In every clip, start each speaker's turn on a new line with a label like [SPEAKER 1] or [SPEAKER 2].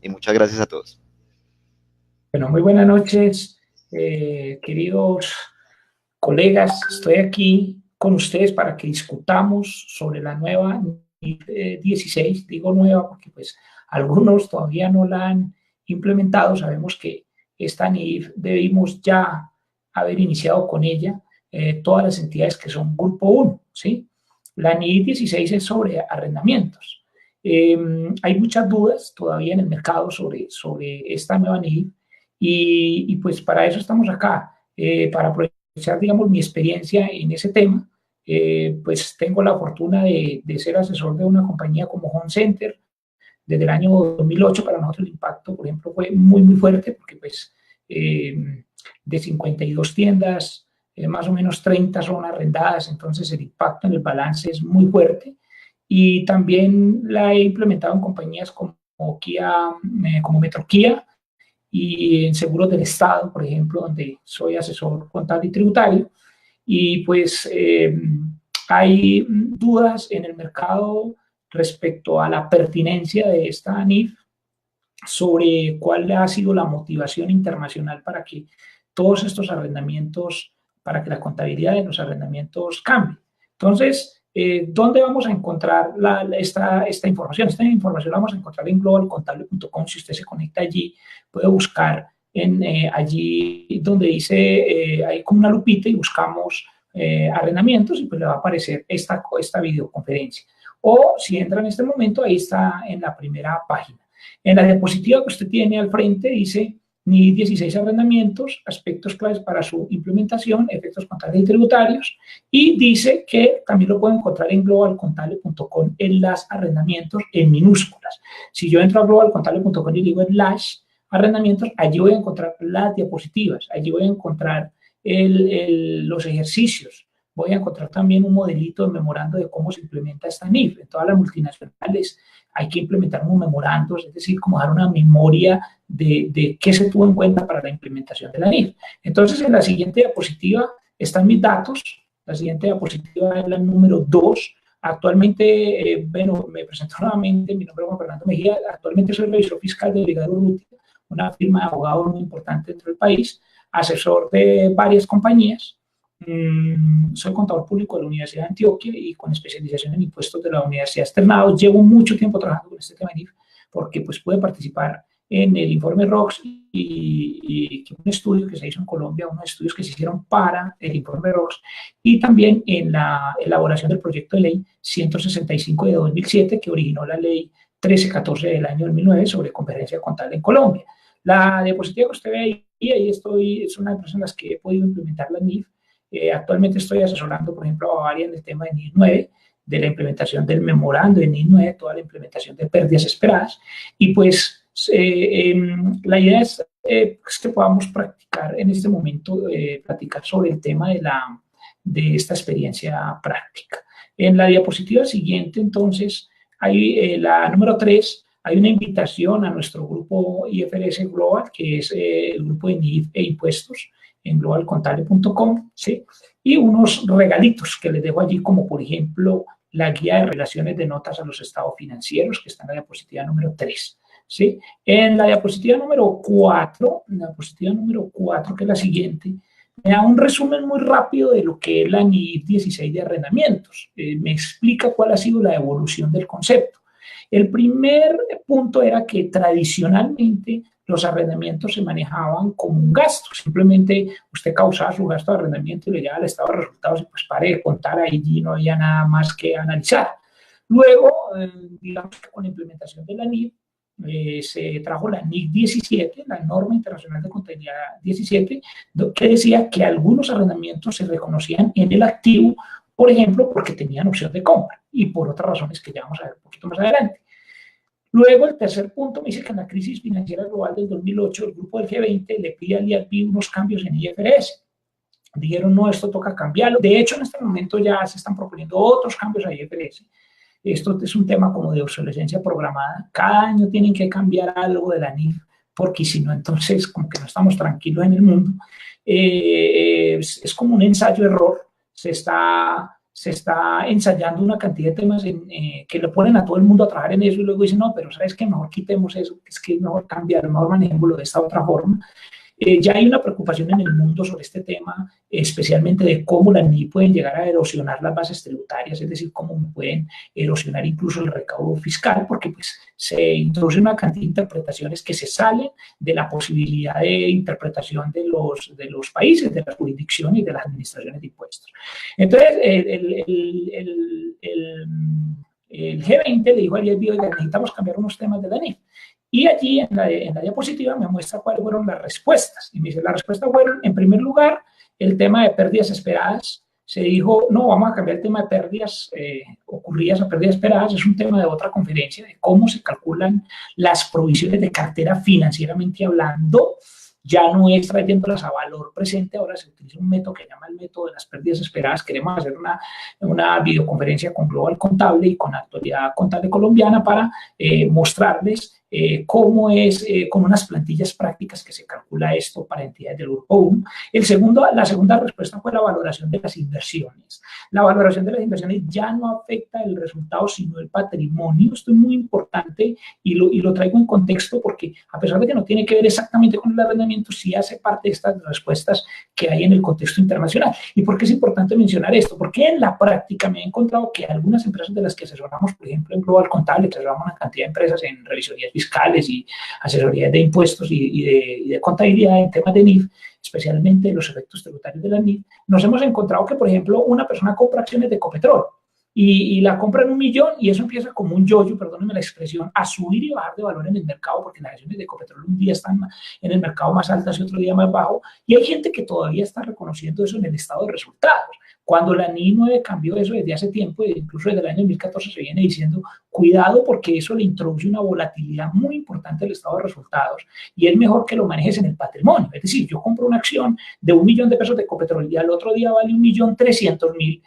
[SPEAKER 1] y muchas gracias a todos.
[SPEAKER 2] Bueno, muy buenas noches, queridos colegas. Estoy aquí con ustedes para que discutamos sobre la nueva NIF 16. Digo nueva porque pues algunos todavía no la han implementado. Sabemos que esta NIF debimos ya haber iniciado con ella todas las entidades que son Grupo 1, ¿sí? La NIF 16 es sobre arrendamientos. Hay muchas dudas todavía en el mercado sobre esta nueva NIF y pues para eso estamos acá, para aprovechar, digamos, mi experiencia en ese tema. Pues tengo la fortuna de ser asesor de una compañía como Home Center desde el año 2008. Para nosotros el impacto, por ejemplo, fue muy fuerte porque pues de 52 tiendas, más o menos 30 son arrendadas, entonces el impacto en el balance es muy fuerte. Y también la he implementado en compañías como Kia, como Metro Kia, y en seguros del Estado, por ejemplo, donde soy asesor contable y tributario. Y pues hay dudas en el mercado respecto a la pertinencia de esta NIF, sobre cuál ha sido la motivación internacional para que todos estos arrendamientos, para que la contabilidad de los arrendamientos cambie. Entonces, ¿dónde vamos a encontrar esta información? Esta información la vamos a encontrar en globalcontable.com. Si usted se conecta allí, puede buscar allí donde dice, hay como una lupita y buscamos arrendamientos y pues le va a aparecer esta videoconferencia. O si entra en este momento, ahí está en la primera página. En la diapositiva que usted tiene al frente dice NIF 16 arrendamientos, aspectos claves para su implementación, efectos contables y tributarios, y dice que también lo pueden encontrar en globalcontable.com en las arrendamientos en minúsculas. Si yo entro a globalcontable.com y digo arrendamientos, allí voy a encontrar las diapositivas, allí voy a encontrar los ejercicios, voy a encontrar también un modelito de memorando de cómo se implementa esta NIF. En todas las multinacionales hay que implementar unos memorandos, es decir, como dar una memoria de qué se tuvo en cuenta para la implementación de la NIF. Entonces, en la siguiente diapositiva están mis datos. La siguiente diapositiva es la número 2. Actualmente, bueno, me presento nuevamente, mi nombre es Juan Fernando Mejía, actualmente soy revisor fiscal de Brigada Urrutia, una firma de abogados muy importante dentro del país, asesor de varias compañías. Soy contador público de la Universidad de Antioquia y con especialización en impuestos de la Universidad Externados. Llevo mucho tiempo trabajando con este tema de NIF porque pues pude participar en el informe ROX y un estudio que se hizo en Colombia, unos estudios que se hicieron para el informe ROX, y también en la elaboración del proyecto de ley 165 de 2007 que originó la ley 1314 del año 2009 sobre competencia contable en Colombia. La diapositiva que usted ve ahí estoy, es una de las personas en las que he podido implementar la NIF. Actualmente estoy asesorando, por ejemplo, a Bavaria en el tema de NIF 9, de la implementación del memorando de NIF 9, toda la implementación de pérdidas esperadas. Y pues la idea es que podamos practicar en este momento, platicar sobre el tema de esta experiencia práctica. En la diapositiva siguiente, entonces, hay la número 3, hay una invitación a nuestro grupo IFRS Global, que es el grupo de NIF e impuestos, en globalcontable.com, ¿sí? Y unos regalitos que les dejo allí, como por ejemplo la guía de relaciones de notas a los estados financieros, que está en la diapositiva número 3, ¿sí? En la diapositiva número 4, que es la siguiente, me da un resumen muy rápido de lo que es la NIF 16 de arrendamientos. Me explica cuál ha sido la evolución del concepto. El primer punto era que tradicionalmente los arrendamientos se manejaban como un gasto. Simplemente usted causaba su gasto de arrendamiento y le llevaba al estado de resultados y pues pare de contar, ahí no había nada más que analizar. Luego, digamos que con la implementación de la NIF, se trajo la NIC 17, la Norma Internacional de Contabilidad 17, que decía que algunos arrendamientos se reconocían en el activo, por ejemplo, porque tenían opción de compra y por otras razones que ya vamos a ver un poquito más adelante. Luego, el tercer punto me dice que en la crisis financiera global del 2008, el grupo del G20 le pide al IASB unos cambios en IFRS. Dijeron, no, esto toca cambiarlo. De hecho, en este momento ya se están proponiendo otros cambios a IFRS. Esto es un tema como de obsolescencia programada. Cada año tienen que cambiar algo de la NIF, porque si no, entonces como que no estamos tranquilos en el mundo. Es como un ensayo-error. Se está se está ensayando una cantidad de temas que le ponen a todo el mundo a trabajar en eso y luego dicen, no, pero ¿sabes qué? Mejor quitemos eso, es que es mejor cambiar, mejor manejémoslo de esta otra forma. Ya hay una preocupación en el mundo sobre este tema, especialmente de cómo las NII pueden llegar a erosionar las bases tributarias, es decir, cómo pueden erosionar incluso el recaudo fiscal, porque pues, se introduce una cantidad de interpretaciones que se salen de la posibilidad de interpretación de los países, de las jurisdicciones y de las administraciones de impuestos. Entonces, el G20 le dijo a IFB, oiga, necesitamos cambiar unos temas de la NIF. Y allí en la diapositiva me muestra cuáles fueron las respuestas. Y me dice, las respuestas fueron, en primer lugar, el tema de pérdidas esperadas. Se dijo, no, vamos a cambiar el tema de pérdidas ocurridas a pérdidas esperadas. Es un tema de otra conferencia, de cómo se calculan las provisiones de cartera financieramente hablando. Ya no es trayéndolas a valor presente, ahora se utiliza un método que se llama el método de las pérdidas esperadas. Queremos hacer una videoconferencia con Global Contable y con Actualidad Contable Colombiana para mostrarles cómo es con unas plantillas prácticas que se calcula esto para entidades del Grupo 1. La segunda respuesta fue la valoración de las inversiones. La valoración de las inversiones ya no afecta el resultado, sino el patrimonio. Esto es muy importante y lo traigo en contexto porque a pesar de que no tiene que ver exactamente con el arrendamiento, sí hace parte de estas respuestas que hay en el contexto internacional. ¿Y por qué es importante mencionar esto? Porque en la práctica me he encontrado que algunas empresas de las que asesoramos, por ejemplo, en Global Contable, que asesoramos una cantidad de empresas en revisorías fiscales y asesorías de impuestos y de contabilidad en temas de NIF, especialmente los efectos tributarios de la NIF, nos hemos encontrado que, por ejemplo, una persona compra acciones de Ecopetrol y la compra en 1 millón y eso empieza como un yoyo, perdónenme la expresión, a subir y bajar de valor en el mercado porque las acciones de Ecopetrol un día están en el mercado más altas y otro día más bajo y hay gente que todavía está reconociendo eso en el estado de resultados. Cuando la NII 9 cambió eso desde hace tiempo, incluso desde el año 2014 se viene diciendo, cuidado porque eso le introduce una volatilidad muy importante al estado de resultados y es mejor que lo manejes en el patrimonio. Es decir, yo compro una acción de 1 millón de pesos de Ecopetrol y al otro día vale 1.300.000.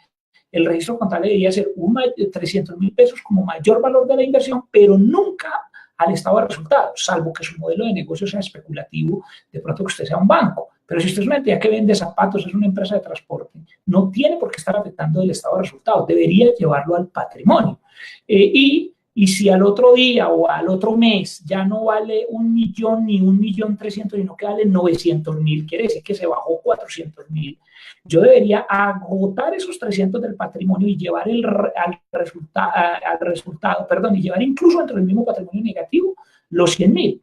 [SPEAKER 2] El registro contable debería ser 300.000 pesos como mayor valor de la inversión, pero nunca al estado de resultados, salvo que su modelo de negocio sea especulativo, de pronto que usted sea un banco. Pero si usted es una entidad que vende zapatos, es una empresa de transporte, no tiene por qué estar afectando el estado de resultados, debería llevarlo al patrimonio. Y si al otro día o al otro mes ya no vale 1 millón ni 1.300.000, sino que vale 900.000, quiere decir que se bajó 400.000, yo debería agotar esos 300 del patrimonio y llevar al resultado, y llevar incluso dentro del mismo patrimonio negativo los 100.000.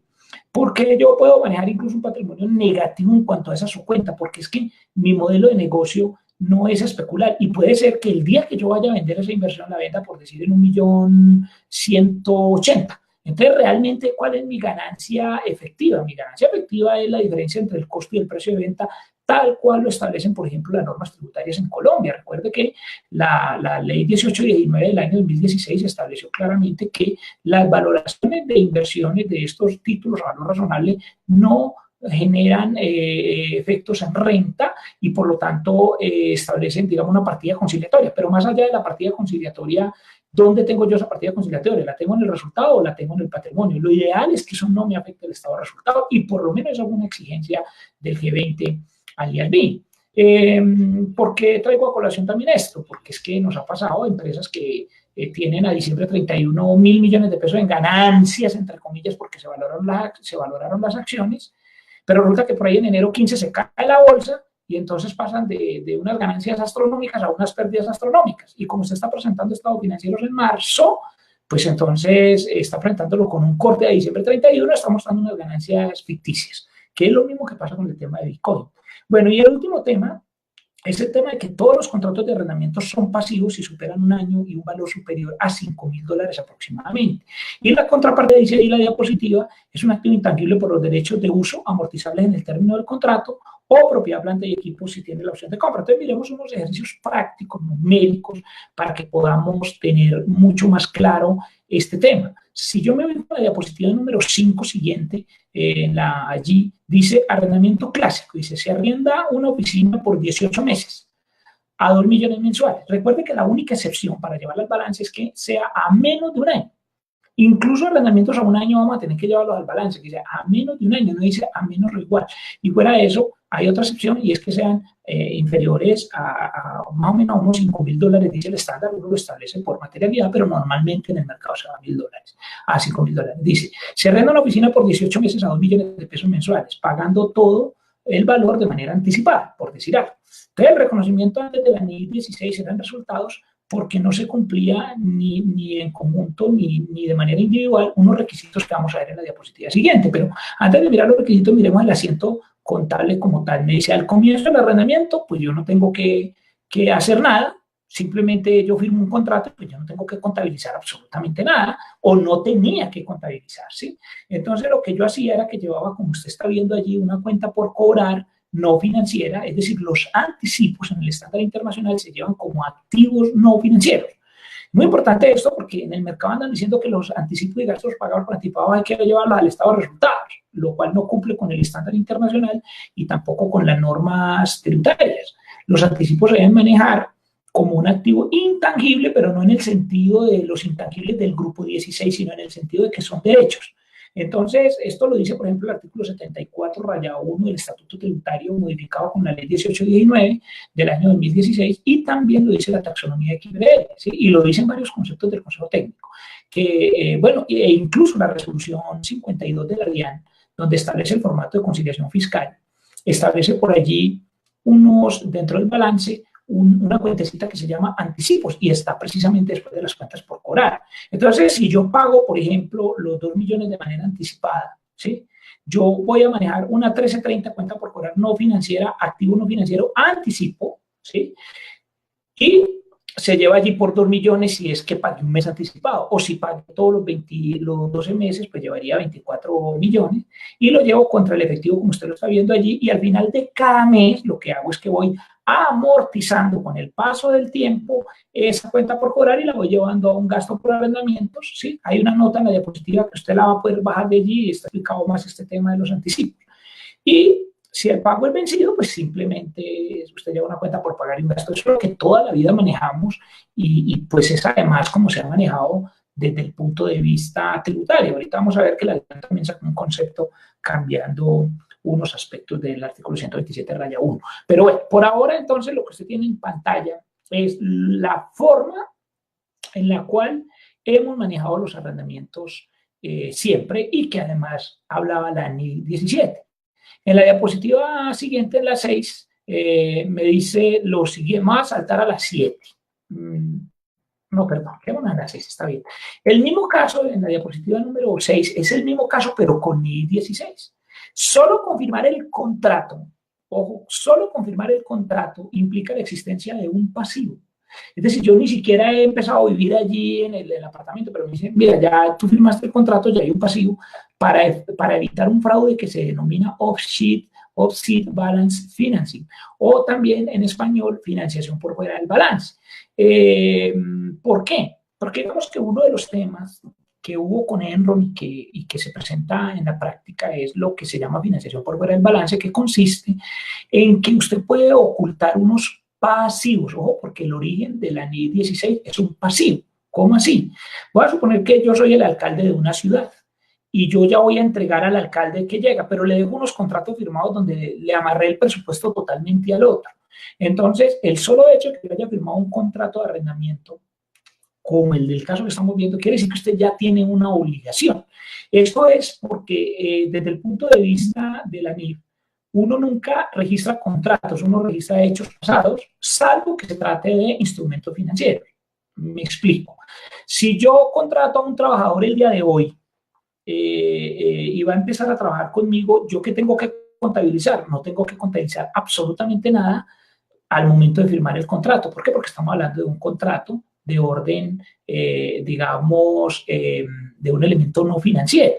[SPEAKER 2] Porque yo puedo manejar incluso un patrimonio negativo en cuanto a esa su cuenta, porque es que mi modelo de negocio no es especular y puede ser que el día que yo vaya a vender esa inversión la venda por decir en 1.180.000. Entonces, realmente, ¿cuál es mi ganancia efectiva? Mi ganancia efectiva es la diferencia entre el costo y el precio de venta, tal cual lo establecen, por ejemplo, las normas tributarias en Colombia. Recuerde que la ley 1819 del año 2016 estableció claramente que las valoraciones de inversiones de estos títulos a valor razonable no generan efectos en renta y por lo tanto establecen, digamos, una partida conciliatoria. Pero más allá de la partida conciliatoria, ¿dónde tengo yo esa partida conciliatoria? ¿La tengo en el resultado o la tengo en el patrimonio? Lo ideal es que eso no me afecte el estado de resultado y por lo menos es alguna exigencia del G20 al IRB. ¿Por qué traigo a colación también esto? Porque es que nos ha pasado empresas que tienen a diciembre 31 1.000 millones de pesos en ganancias, entre comillas, porque se valoraron las acciones, pero resulta que por ahí en enero 15 se cae la bolsa y entonces pasan de unas ganancias astronómicas a unas pérdidas astronómicas. Y como se está presentando estados financieros en marzo, pues entonces está presentándolo con un corte a diciembre 31, está mostrando unas ganancias ficticias, que es lo mismo que pasa con el tema de Bitcoin. Bueno, y el último tema es el tema de que todos los contratos de arrendamiento son pasivos si superan un año y un valor superior a $5.000 aproximadamente. Y la contraparte, dice ahí la diapositiva, es un activo intangible por los derechos de uso amortizables en el término del contrato o propiedad, planta y equipo si tiene la opción de compra. Entonces miremos unos ejercicios prácticos, numéricos, para que podamos tener mucho más claro este tema. Si yo me voy con la diapositiva número 5 siguiente, allí dice arrendamiento clásico, dice se arrienda una oficina por 18 meses a 2 millones mensuales. Recuerde que la única excepción para llevar al balance es que sea a menos de un año. Incluso arrendamientos a un año vamos a tener que llevarlos al balance, que dice a menos de un año, no dice a menos o igual. Y fuera de eso, Hay otra excepción y es que sean inferiores a más o menos a unos $5.000, dice el estándar, uno lo establece por materialidad, pero normalmente en el mercado se va a $1.000, a $5.000. Dice, se arrenda una oficina por 18 meses a 2 millones de pesos mensuales, pagando todo el valor de manera anticipada, por decir algo. Entonces, el reconocimiento antes de la NIF 16 eran resultados porque no se cumplía ni en conjunto ni de manera individual unos requisitos que vamos a ver en la diapositiva siguiente. Pero antes de mirar los requisitos, miremos el asiento contable como tal. Me dice, al comienzo del arrendamiento, pues yo no tengo que hacer nada, simplemente yo firmo un contrato, pues yo no tengo que contabilizar absolutamente nada, o no tenía que contabilizar, ¿sí? Entonces, lo que yo hacía era que llevaba, como usted está viendo allí, una cuenta por cobrar no financiera, es decir, los anticipos en el estándar internacional se llevan como activos no financieros. Muy importante esto porque en el mercado andan diciendo que los anticipos y gastos pagados por anticipado hay que llevarlos al estado de resultados, lo cual no cumple con el estándar internacional y tampoco con las normas tributarias. Los anticipos se deben manejar como un activo intangible, pero no en el sentido de los intangibles del grupo 16, sino en el sentido de que son derechos. Entonces, esto lo dice, por ejemplo, el artículo 74-1 del Estatuto Tributario modificado con la Ley 1819 del año 2016 y también lo dice la taxonomía de XBRL, ¿sí? Y lo dicen varios conceptos del Consejo Técnico, que, bueno, e incluso la resolución 52 de la DIAN, donde establece el formato de conciliación fiscal, establece por allí dentro del balance, una cuentecita que se llama anticipos y está precisamente después de las cuentas por cobrar. Entonces, si yo pago, por ejemplo, los 2 millones de manera anticipada, ¿sí? Yo voy a manejar una 1330 cuenta por cobrar no financiera, activo no financiero, anticipo, ¿sí? Y se lleva allí por 2 millones si es que pague un mes anticipado, o si pague todos los 12 meses, pues llevaría 24 millones, y lo llevo contra el efectivo como usted lo está viendo allí, y al final de cada mes lo que hago es que voy amortizando con el paso del tiempo esa cuenta por cobrar y la voy llevando a un gasto por arrendamientos, ¿sí? Hay una nota en la diapositiva que usted la va a poder bajar de allí y está explicado más este tema de los anticipos. Y si el pago es vencido, pues simplemente usted lleva una cuenta por pagar y un gasto. Eso es lo que toda la vida manejamos y pues es además como se ha manejado desde el punto de vista tributario. Ahorita vamos a ver que la ley también saca un concepto cambiando unos aspectos del artículo 127-1. Pero bueno, por ahora entonces lo que usted tiene en pantalla es la forma en la cual hemos manejado los arrendamientos siempre y que además hablaba la NIF 17. En la diapositiva siguiente, en la 6, me dice lo siguiente, más saltar a la 7. No, perdón, quedémonos en la 6, está bien. El mismo caso en la diapositiva número 6 es el mismo caso, pero con NIF 16. Solo confirmar el contrato, ojo, solo confirmar el contrato implica la existencia de un pasivo. Es decir, yo ni siquiera he empezado a vivir allí en el apartamento, pero me dicen, mira, ya tú firmaste el contrato, ya hay un pasivo para evitar un fraude que se denomina off-sheet balance financing, o también en español, financiación por fuera del balance. ¿Por qué? Porque digamos que uno de los temas que hubo con Enron y que se presenta en la práctica es lo que se llama financiación por fuera del balance, que consiste en que usted puede ocultar unos pasivos, ojo, porque el origen de la NIF 16 es un pasivo. ¿Cómo así? Voy a suponer que yo soy el alcalde de una ciudad y yo ya voy a entregar al alcalde que llega, pero le dejo unos contratos firmados donde le amarré el presupuesto totalmente al otro. Entonces, el solo hecho de que yo haya firmado un contrato de arrendamiento, como el del caso que estamos viendo, quiere decir que usted ya tiene una obligación. Esto es porque desde el punto de vista de la NIF, uno nunca registra contratos, uno registra hechos pasados, salvo que se trate de instrumentos financieros. Me explico. Si yo contrato a un trabajador el día de hoy y va a empezar a trabajar conmigo, ¿yo qué tengo que contabilizar? No tengo que contabilizar absolutamente nada al momento de firmar el contrato. ¿Por qué? Porque estamos hablando de un contrato de orden, digamos, de un elemento no financiero.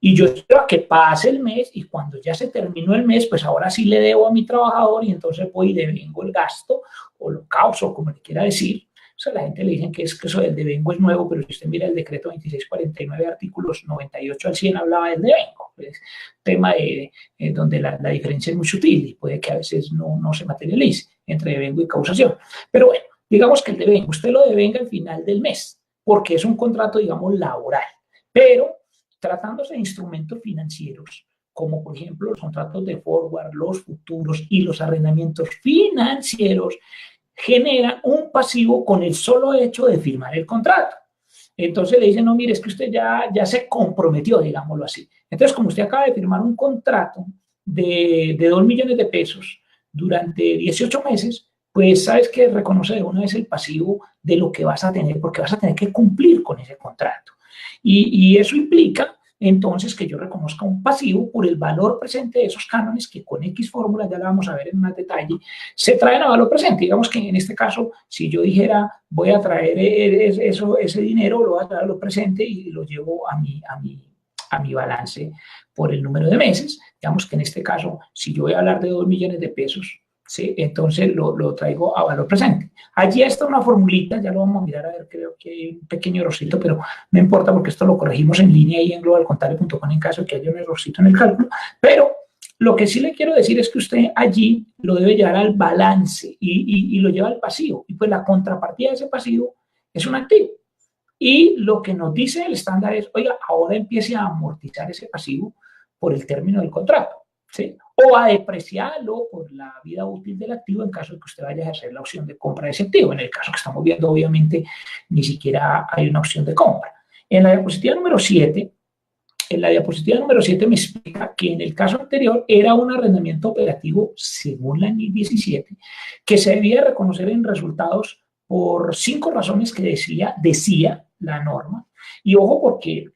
[SPEAKER 2] Y yo espero a que pase el mes y cuando ya se terminó el mes, pues ahora sí le debo a mi trabajador y entonces voy y devengo el gasto o lo causo, como le quiera decir. O sea, la gente le dicen que eso del devengo es nuevo, pero si usted mira el decreto 2649, artículos 98 al 100, hablaba del devengo. Pues, tema donde la diferencia es muy sutil y puede que a veces no se materialice entre devengo y causación. Pero bueno, digamos que el devengo, usted lo devenga al final del mes, porque es un contrato, digamos, laboral. Pero tratándose de instrumentos financieros, como por ejemplo los contratos de forward, los futuros y los arrendamientos financieros, generan un pasivo con el solo hecho de firmar el contrato. Entonces le dicen, no, mire, es que usted ya se comprometió, digámoslo así. Entonces, como usted acaba de firmar un contrato de 2 millones de pesos durante 18 meses, pues sabes que reconoce de una vez el pasivo de lo que vas a tener, porque vas a tener que cumplir con ese contrato. Y eso implica entonces que yo reconozca un pasivo por el valor presente de esos cánones que con X fórmula, ya la vamos a ver en más detalle, se traen a valor presente. Digamos que en este caso, si yo dijera voy a traer ese dinero, lo voy a traer a valor presente y lo llevo a mi balance por el número de meses. Digamos que en este caso, si yo voy a hablar de 2 millones de pesos, ¿sí? Entonces lo traigo a valor presente. Allí está una formulita, ya lo vamos a mirar a ver, creo que hay un pequeño errorcito, pero no importa porque esto lo corregimos en línea y en globalcontable.com en caso de que haya un errorcito en el cálculo, pero lo que sí le quiero decir es que usted allí lo debe llevar al balance y lo lleva al pasivo, y pues la contrapartida de ese pasivo es un activo. Y lo que nos dice el estándar es, oiga, ahora empiece a amortizar ese pasivo por el término del contrato, ¿sí? O a depreciarlo por la vida útil del activo en caso de que usted vaya a ejercer la opción de compra de ese activo. En el caso que estamos viendo, obviamente, ni siquiera hay una opción de compra. En la diapositiva número 7, me explica que en el caso anterior era un arrendamiento operativo según la NIC 17 que se debía reconocer en resultados por 5 razones que decía la norma. Y ojo porque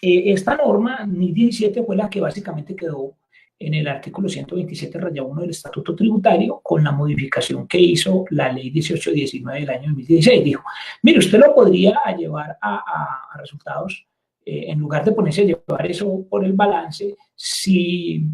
[SPEAKER 2] esta norma, NIC 17, fue la que básicamente quedó en el artículo 127-1 del Estatuto Tributario con la modificación que hizo la ley 1819 del año 2016. Dijo, mire, usted lo podría llevar a resultados en lugar de ponerse a llevar eso por el balance si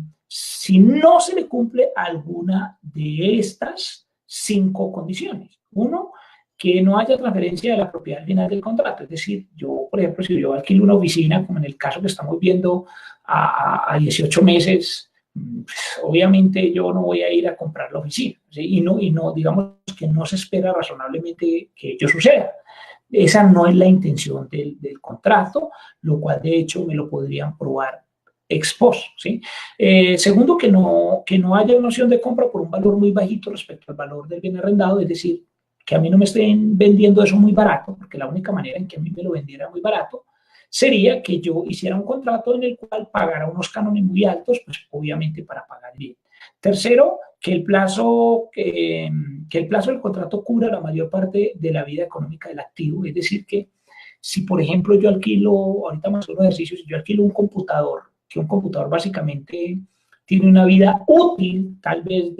[SPEAKER 2] no se le cumple alguna de estas 5 condiciones. Uno, que no haya transferencia de la propiedad al final del contrato. Es decir, yo, por ejemplo, si yo alquilo una oficina, como en el caso que estamos viendo a 18 meses, pues, obviamente yo no voy a ir a comprar la oficina, ¿sí? Y no, digamos que no se espera razonablemente que ello suceda. Esa no es la intención del contrato, lo cual de hecho me lo podrían probar ex post, ¿sí? Segundo, que no haya una opción de compra por un valor muy bajito respecto al valor del bien arrendado, es decir, que a mí no me estén vendiendo eso muy barato, porque la única manera en que a mí me lo vendiera muy barato sería que yo hiciera un contrato en el cual pagara unos cánones muy altos, pues obviamente para pagar bien. Tercero, que el plazo del contrato cubra la mayor parte de la vida económica del activo, es decir, que si por ejemplo yo alquilo, ahorita más un ejercicio, si yo alquilo un computador, que un computador básicamente tiene una vida útil, tal vez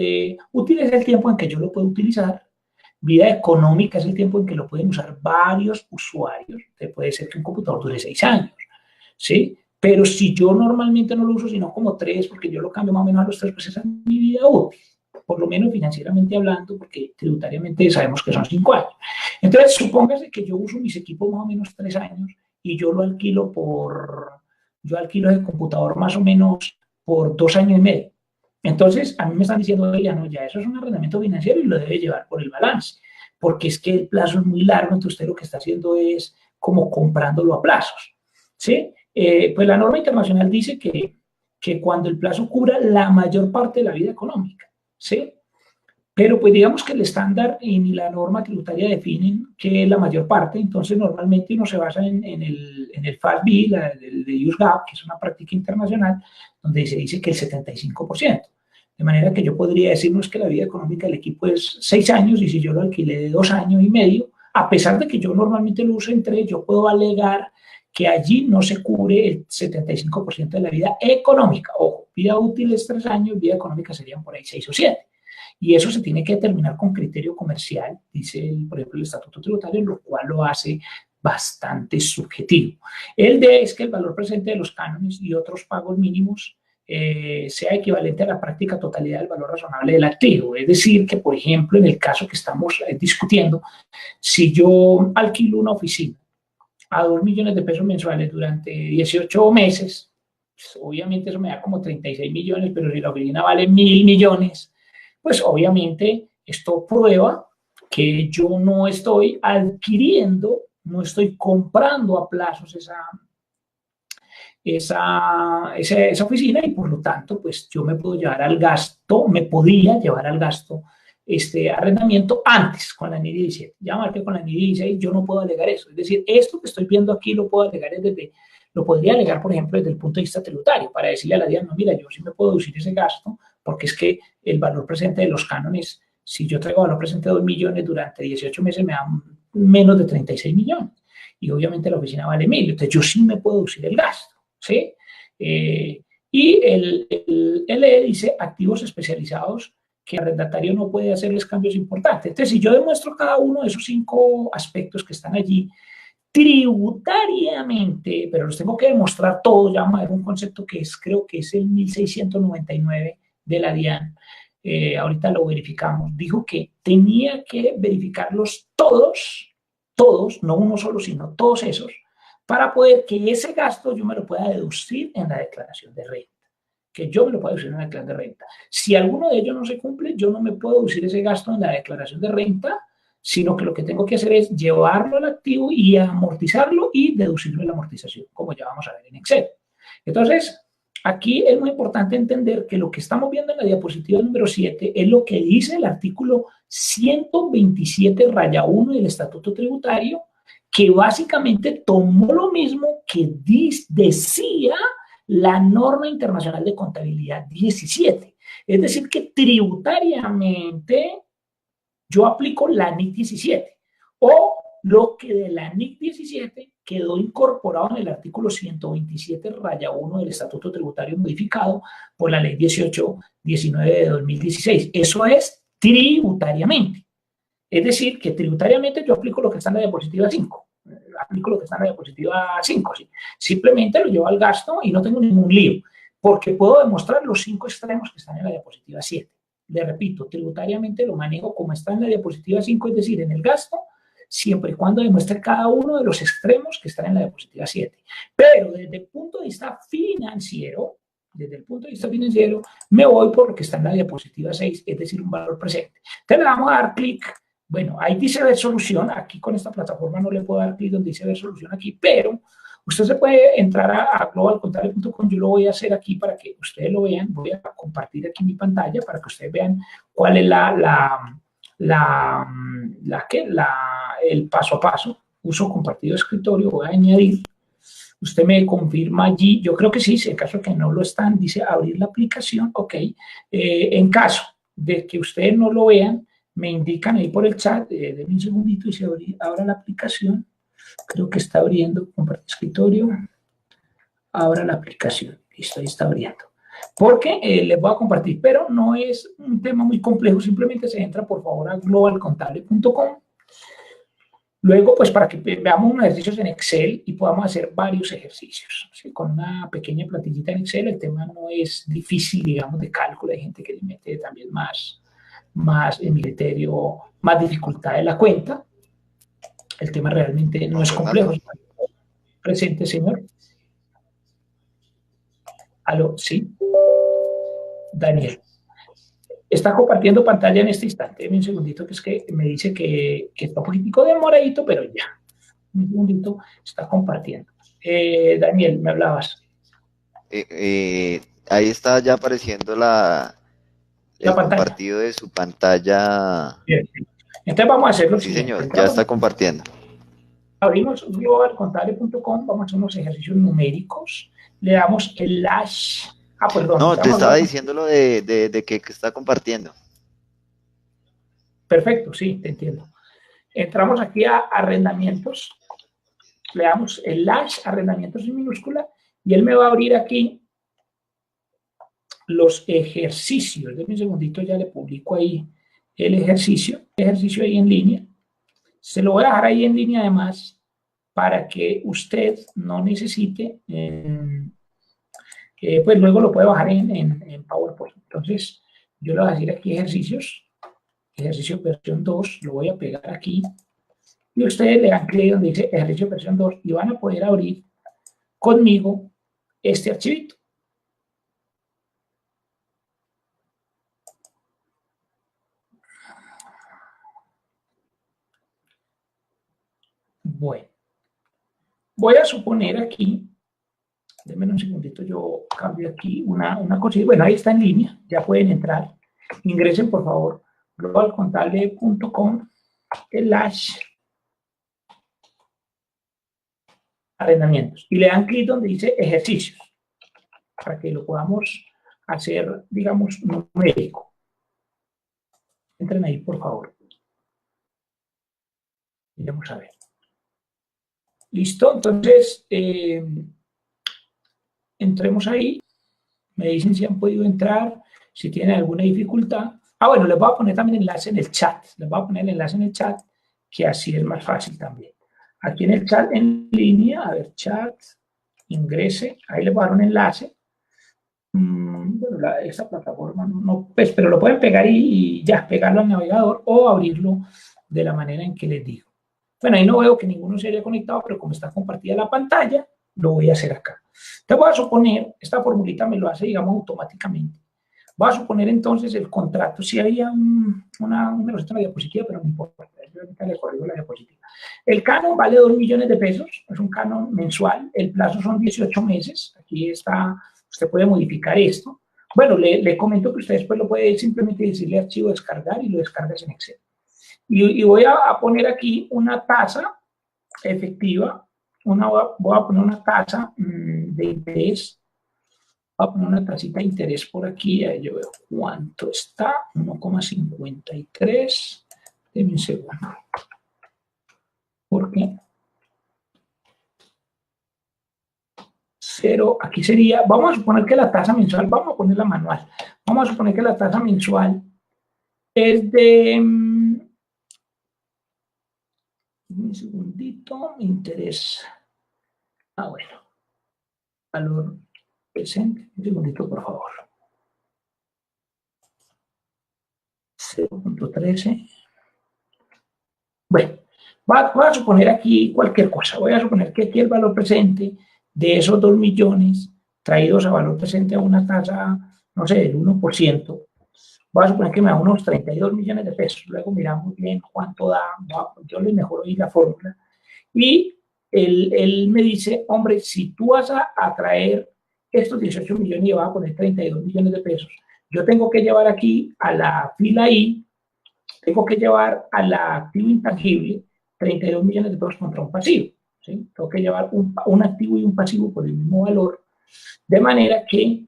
[SPEAKER 2] útil es el tiempo en que yo lo puedo utilizar, vida económica es el tiempo en que lo pueden usar varios usuarios. Puede ser que un computador dure 6 años, ¿sí? Pero si yo normalmente no lo uso, sino como 3, porque yo lo cambio más o menos a los 3, pues esa es mi vida útil, por lo menos financieramente hablando, porque tributariamente sabemos que son 5 años. Entonces, supóngase que yo uso mis equipos más o menos 3 años y yo alquilo el computador más o menos por 2 años y medio. Entonces, a mí me están diciendo, oiga, no, ya eso es un arrendamiento financiero y lo debe llevar por el balance, porque es que el plazo es muy largo, entonces usted lo que está haciendo es como comprándolo a plazos, ¿sí? Pues la norma internacional dice que cuando el plazo cubra la mayor parte de la vida económica, ¿sí? Pero pues digamos que el estándar y la norma tributaria definen que es la mayor parte, entonces normalmente uno se basa en el FASB, de US GAAP, que es una práctica internacional, donde se dice que el 75%. De manera que yo podría decirnos que la vida económica del equipo es 6 años y si yo lo alquilé de 2 años y medio, a pesar de que yo normalmente lo uso en 3, yo puedo alegar que allí no se cubre el 75% de la vida económica. Ojo, vida útil es 3 años, vida económica serían por ahí 6 o 7. Y eso se tiene que determinar con criterio comercial, dice, por ejemplo, el Estatuto Tributario, lo cual lo hace bastante subjetivo. El D es que el valor presente de los cánones y otros pagos mínimos sea equivalente a la práctica totalidad del valor razonable del activo. Es decir, que, por ejemplo, en el caso que estamos discutiendo, si yo alquilo una oficina a 2 millones de pesos mensuales durante 18 meses, pues obviamente eso me da como 36 millones, pero si la oficina vale 1.000 millones, pues obviamente esto prueba que yo no estoy adquiriendo, no estoy comprando a plazos esa oficina y por lo tanto, pues yo me puedo llevar al gasto, me podía llevar al gasto este arrendamiento antes con la NI 17. Ya marqué con la NI 16, yo no puedo alegar eso. Es decir, esto que estoy viendo aquí lo puedo alegar desde, lo podría alegar, por ejemplo, desde el punto de vista tributario, para decirle a la DIAN, no, mira, yo sí me puedo deducir ese gasto, porque es que el valor presente de los cánones, si yo traigo valor presente de 2 millones durante 18 meses, me dan menos de 36 millones. Y obviamente la oficina vale 1.000, entonces yo sí me puedo deducir el gasto, ¿sí? Y el LE dice activos especializados que el arrendatario no puede hacerles cambios importantes. Entonces, si yo demuestro cada uno de esos 5 aspectos que están allí, tributariamente, pero los tengo que demostrar todos, ya vamos a ver un concepto que es, creo que es el 1699 de la DIAN, ahorita lo verificamos, dijo que tenía que verificarlos todos, todos, no uno solo, sino todos esos, para poder que ese gasto yo me lo pueda deducir en la declaración de renta, que yo me lo pueda deducir en la declaración de renta. Si alguno de ellos no se cumple, yo no me puedo deducir ese gasto en la declaración de renta, sino que lo que tengo que hacer es llevarlo al activo y amortizarlo y deducirlo de la amortización, como ya vamos a ver en Excel. Entonces, aquí es muy importante entender que lo que estamos viendo en la diapositiva número 7 es lo que dice el artículo 127 raya 1 del Estatuto Tributario, que básicamente tomó lo mismo que decía la norma internacional de contabilidad 17. Es decir, que tributariamente yo aplico la NIC 17 o lo que de la NIC 17 quedó incorporado en el artículo 127 raya 1 del Estatuto Tributario modificado por la ley 1819 de 2016. Eso es tributariamente. Es decir, que tributariamente yo aplico lo que está en la diapositiva 5. Aplico lo que está en la diapositiva 5. ¿Sí? Simplemente lo llevo al gasto y no tengo ningún lío, porque puedo demostrar los 5 extremos que están en la diapositiva 7. Le repito, tributariamente lo manejo como está en la diapositiva 5, es decir, en el gasto, siempre y cuando demuestre cada uno de los extremos que están en la diapositiva 7. Pero desde el punto de vista financiero, me voy por lo que está en la diapositiva 6, es decir, un valor presente. Entonces le vamos a dar clic. Bueno, ahí dice ver solución. Aquí con esta plataforma no le puedo dar clic donde dice ver solución aquí, pero usted se puede entrar a globalcontable.com. Yo lo voy a hacer aquí para que ustedes lo vean. Voy a compartir aquí mi pantalla para que ustedes vean cuál es el paso a paso. Uso compartido de escritorio. Voy a añadir. Usted me confirma allí. Yo creo que sí. Si en caso que no lo están, dice abrir la aplicación. Ok. En caso de que ustedes no lo vean, me indican ahí por el chat. Denme un segundito y se abra la aplicación. Creo que está abriendo. Compartir escritorio. Abra la aplicación. Listo, ahí está abriendo. Porque les voy a compartir, pero no es un tema muy complejo, simplemente se entra por favor a globalcontable.com. Luego, pues para que veamos unos ejercicios en Excel y podamos hacer varios ejercicios. ¿Sí? Con una pequeña plantillita en Excel, el tema no es difícil, digamos, de cálculo. Hay gente que le mete también más en mi criterio, más dificultad de la cuenta. El tema realmente no es complejo. Presente, señor. Aló, sí. Daniel. Está compartiendo pantalla en este instante. Deme un segundito, que es que me dice que está un poquitico demoradito, pero ya. Un segundito, está compartiendo. Daniel, me hablabas.
[SPEAKER 1] Ahí está ya apareciendo
[SPEAKER 2] La
[SPEAKER 1] el
[SPEAKER 2] pantalla.
[SPEAKER 1] compartido de su pantalla.
[SPEAKER 2] Bien. Entonces vamos a hacer lo
[SPEAKER 1] Sí,
[SPEAKER 2] siguiente.
[SPEAKER 1] señor, ya
[SPEAKER 2] Entramos,
[SPEAKER 1] está compartiendo.
[SPEAKER 2] abrimos globalcontable.com, vamos a hacer unos ejercicios numéricos, le damos el lash. Ah, perdón,
[SPEAKER 1] No, te
[SPEAKER 2] entramos a
[SPEAKER 1] estaba
[SPEAKER 2] globalcontable.
[SPEAKER 1] diciendo lo de que está compartiendo.
[SPEAKER 2] Perfecto, sí, te entiendo. Entramos aquí a arrendamientos, le damos el lash arrendamientos en minúscula y él me va a abrir aquí los ejercicios. Denme un segundito, ya le publico ahí el ejercicio ahí en línea. Se lo voy a dejar ahí en línea además para que usted no necesite, pues luego lo puede bajar en PowerPoint. Entonces, yo le voy a decir aquí ejercicios, ejercicio versión 2, lo voy a pegar aquí y ustedes le dan clic donde dice ejercicio versión 2 y van a poder abrir conmigo este archivito. Bueno, voy a suponer aquí, Denme un segundito, yo cambio aquí una cosita. Bueno, ahí está en línea, ya pueden entrar. Ingresen, por favor, globalcontable.com/arrendamientos y le dan clic donde dice ejercicios para que lo podamos hacer, digamos, numérico. Entren ahí, por favor. Y vamos a ver. Listo, entonces, entremos ahí. Me dicen si han podido entrar, si tienen alguna dificultad. Ah, bueno, les voy a poner también enlace en el chat. Les voy a poner el enlace en el chat, que así es más fácil también. Aquí en el chat en línea, a ver, chat, ingrese, ahí les voy a dar un enlace. Bueno, esta plataforma no, pues, pero lo pueden pegar y ya, pegarlo al navegador o abrirlo de la manera en que les digo. Bueno, ahí no veo que ninguno se haya conectado, pero como está compartida la pantalla, lo voy a hacer acá. Te voy a suponer, esta formulita me lo hace, digamos, automáticamente. Voy a suponer entonces el contrato, si había una receta en la diapositiva, pero no importa, yo ahorita le corrijo la diapositiva. El canon vale 2 millones de pesos, es un canon mensual, el plazo son 18 meses, aquí está, usted puede modificar esto. Bueno, le comento que usted después lo puede simplemente decirle archivo descargar y lo descargas en Excel. Y voy a poner aquí una tasa efectiva, voy a poner una tasa de interés. Voy a poner una tasita de interés por aquí, ahí yo veo cuánto está, 1,53. Deme un segundo. Porque 0, aquí sería, vamos a suponer que la tasa mensual, vamos a ponerla manual, vamos a suponer que la tasa mensual es de, un segundito, interés, bueno, valor presente, un segundito por favor. 0,13. Bueno, voy a suponer aquí cualquier cosa. Voy a suponer que aquí el valor presente de esos 2 millones traídos a valor presente a una tasa, no sé, del 1%, voy a suponer que me da unos 32 millones de pesos. Luego miramos bien cuánto da. Yo le mejoro ahí la fórmula. Y él me dice, hombre, si tú vas a traer estos 18 millones y vas a poner 32 millones de pesos, yo tengo que llevar aquí a la fila I, tengo que llevar al activo intangible 32 millones de pesos contra un pasivo. ¿Sí? Tengo que llevar un activo y un pasivo por el mismo valor, de manera que,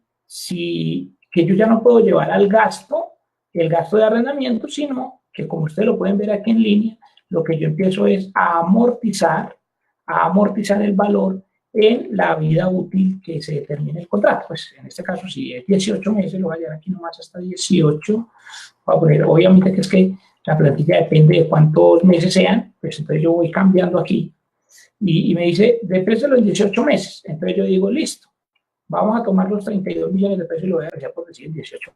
[SPEAKER 2] que yo ya no puedo llevar al gasto, el gasto de arrendamiento, sino que, como ustedes lo pueden ver aquí en línea, lo que yo empiezo es a amortizar el valor en la vida útil que se determine el contrato. Pues en este caso, si es 18 meses, lo voy a llevar aquí nomás hasta 18. Voy a poner, obviamente que es que la plantilla depende de cuántos meses sean, pues entonces yo voy cambiando aquí. Y me dice, de precio de los 18 meses. Entonces yo digo, listo, vamos a tomar los 32 millones de pesos y lo voy a dejar por decir 18.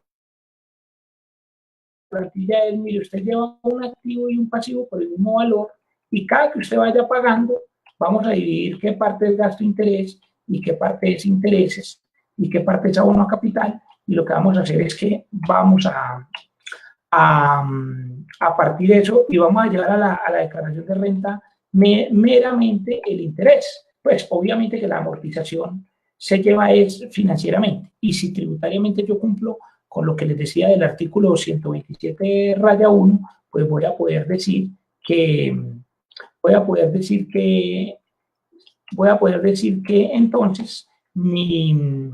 [SPEAKER 2] La plantilla es, mire, usted lleva un activo y un pasivo por el mismo valor y cada que usted vaya pagando, vamos a dividir qué parte es gasto de interés y qué parte es intereses y qué parte es abono a capital. Y lo que vamos a hacer es que vamos a partir de eso y vamos a llegar a la declaración de renta meramente el interés. Pues obviamente que la amortización se lleva es financieramente y si tributariamente yo cumplo con lo que les decía del artículo 127 raya 1, pues voy a poder decir que entonces mi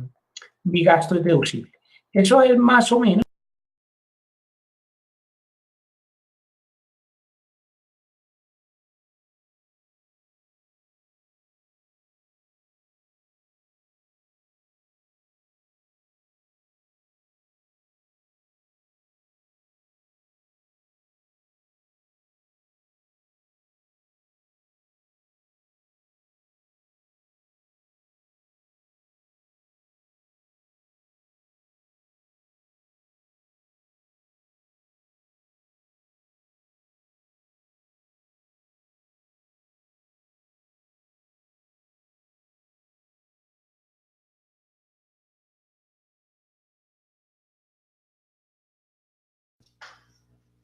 [SPEAKER 2] gasto es deducible. Eso es más o menos.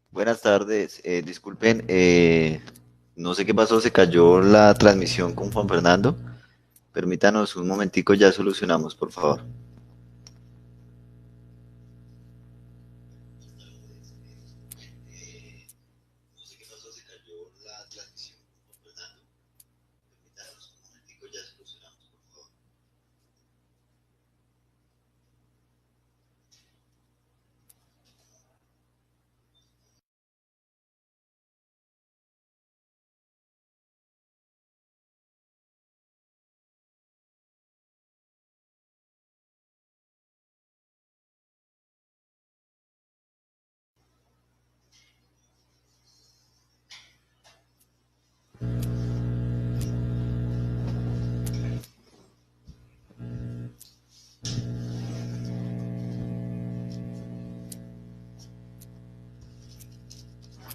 [SPEAKER 1] Buenas tardes, disculpen, no sé qué pasó, se cayó la transmisión con Juan Fernando, Permítanos un momentico, ya solucionamos, por favor.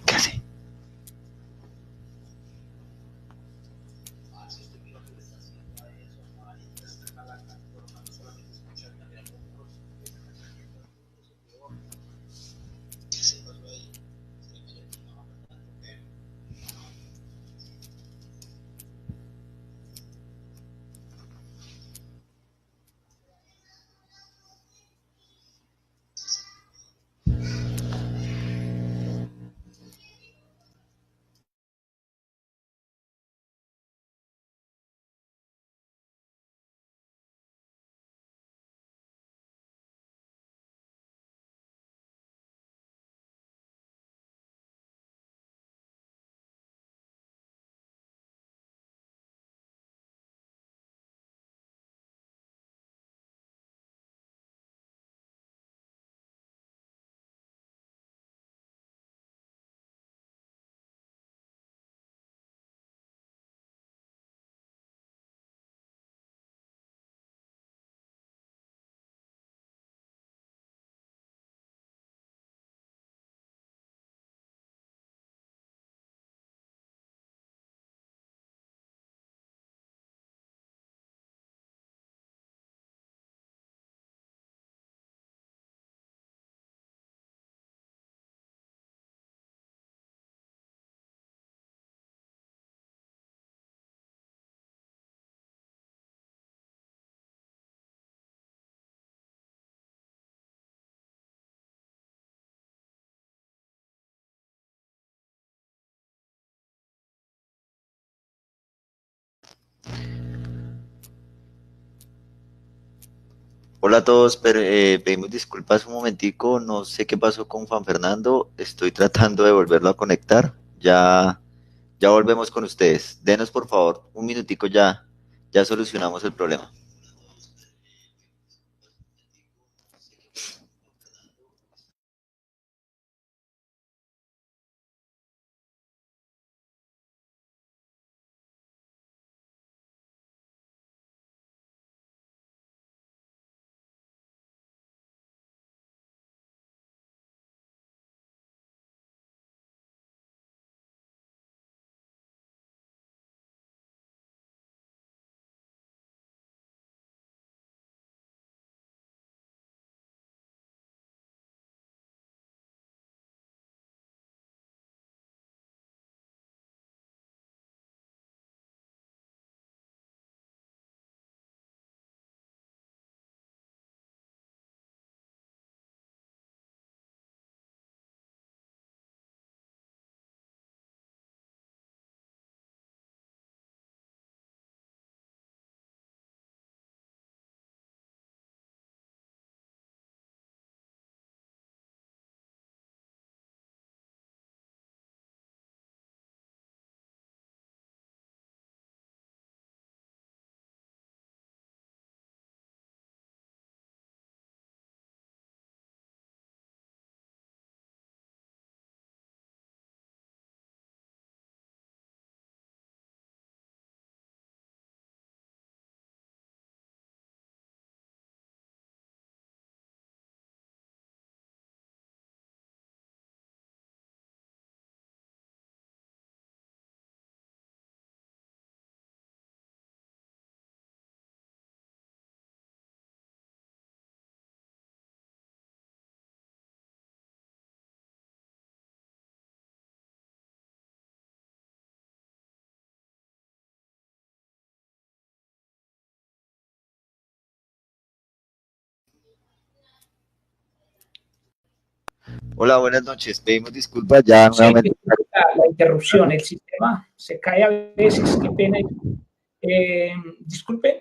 [SPEAKER 1] ¿Qué hace? Hola a todos, pedimos disculpas un momentico, no sé qué pasó con Juan Fernando, estoy tratando de volverlo a conectar, ya volvemos con ustedes. Denos por favor un minutico, ya solucionamos el problema. Hola, buenas noches. Pedimos disculpas ya
[SPEAKER 2] Sí,
[SPEAKER 1] nuevamente.
[SPEAKER 2] la interrupción, el sistema se cae a veces, qué pena. Disculpen,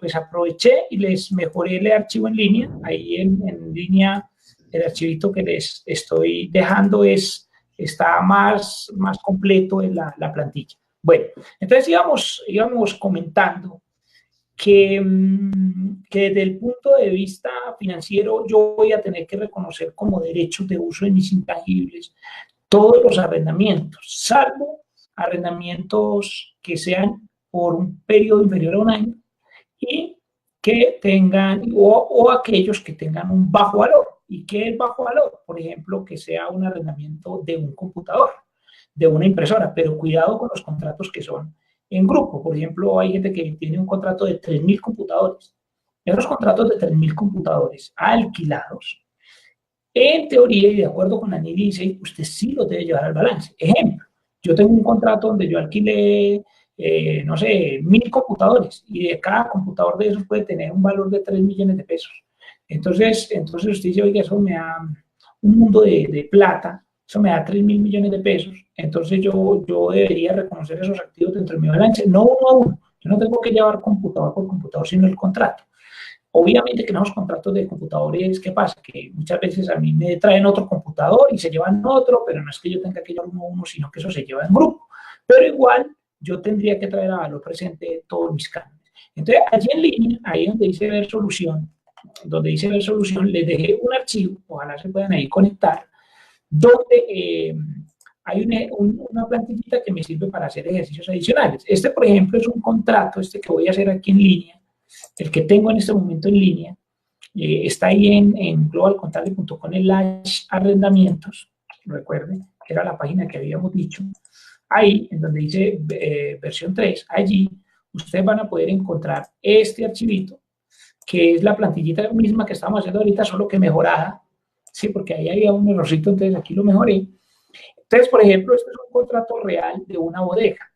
[SPEAKER 2] pues aproveché y les mejoré el archivo en línea. Ahí en línea el archivito que les estoy dejando está más completo en la plantilla. Bueno, entonces íbamos comentando que desde el punto de vista financiero yo voy a tener que reconocer como derechos de uso de mis intangibles todos los arrendamientos, salvo arrendamientos que sean por un periodo inferior a un año y que tengan, o aquellos que tengan un bajo valor. ¿Y qué es bajo valor? Por ejemplo, que sea un arrendamiento de un computador, de una impresora, pero cuidado con los contratos que son en grupo. Por ejemplo, hay gente que tiene un contrato de 3.000 computadores. Esos contratos de 3.000 computadores alquilados, en teoría y de acuerdo con la NID dice, usted sí lo debe llevar al balance. Ejemplo, yo tengo un contrato donde yo alquilé, no sé, 1.000 computadores y de cada computador de esos puede tener un valor de 3 millones de pesos. Entonces usted dice, oiga, eso me da un mundo de plata, eso me da 3.000 millones de pesos, entonces yo debería reconocer esos activos dentro de mi balance, no uno a uno. Yo no tengo que llevar computador por computador, sino el contrato. Obviamente que en los contratos de computadores, ¿qué pasa? Que muchas veces a mí me traen otro computador y se llevan otro, pero no es que yo tenga que llevar uno a uno, sino que eso se lleva en grupo. Pero igual yo tendría que traer a valor presente todos mis cánones. Entonces, allí en línea, ahí donde dice ver solución, les dejé un archivo, ojalá se puedan ahí conectar, donde hay una plantillita que me sirve para hacer ejercicios adicionales. Este, por ejemplo, es un contrato, este que voy a hacer aquí en línea, el que tengo en este momento en línea, está ahí en globalcontable.com arrendamientos, recuerden que era la página que habíamos dicho, ahí en donde dice versión 3, allí ustedes van a poder encontrar este archivito, que es la plantillita misma que estamos haciendo ahorita, solo que mejorada, sí, porque ahí había un errorcito, entonces aquí lo mejoré. Entonces, por ejemplo, este es un contrato real de una bodega.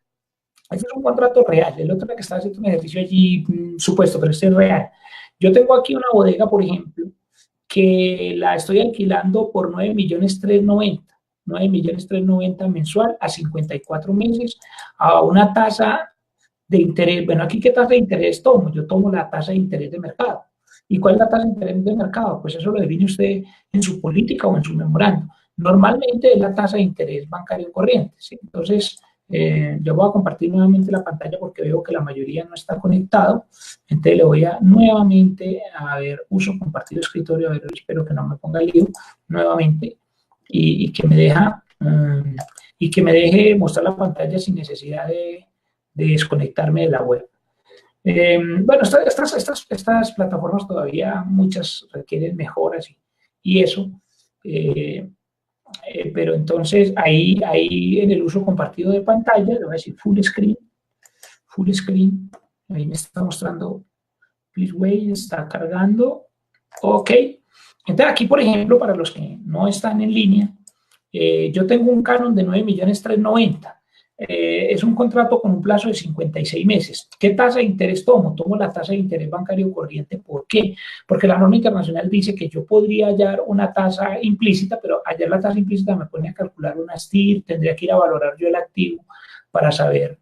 [SPEAKER 2] Este es un contrato real. El otro que está haciendo un ejercicio allí supuesto, pero este es real. Yo tengo aquí una bodega, por ejemplo, que la estoy alquilando por 9.390.000. 9.390.000 mensual a 54 meses a una tasa de interés. Bueno, aquí qué tasa de interés tomo. Yo tomo la tasa de interés de mercado. ¿Y cuál es la tasa de interés de mercado? Pues eso lo define usted en su política o en su memorando. Normalmente es la tasa de interés bancario corriente, ¿sí? Entonces, yo voy a compartir nuevamente la pantalla porque veo que la mayoría no está conectado. Entonces le voy a nuevamente a ver, uso compartido escritorio, a ver, espero que no me ponga lío nuevamente y que me deja y que me deje mostrar la pantalla sin necesidad de desconectarme de la web. Bueno, estas plataformas todavía muchas requieren mejoras y eso, pero entonces ahí en el uso compartido de pantalla, le voy a decir full screen, ahí me está mostrando, please wait, está cargando, ok. Entonces aquí, por ejemplo, para los que no están en línea, yo tengo un canon de 9.390.000. Es un contrato con un plazo de 56 meses. ¿Qué tasa de interés tomo? Tomo la tasa de interés bancario corriente. ¿Por qué? Porque la norma internacional dice que yo podría hallar una tasa implícita, pero hallar la tasa implícita me pone a calcular una STIR, tendría que ir a valorar yo el activo para saber,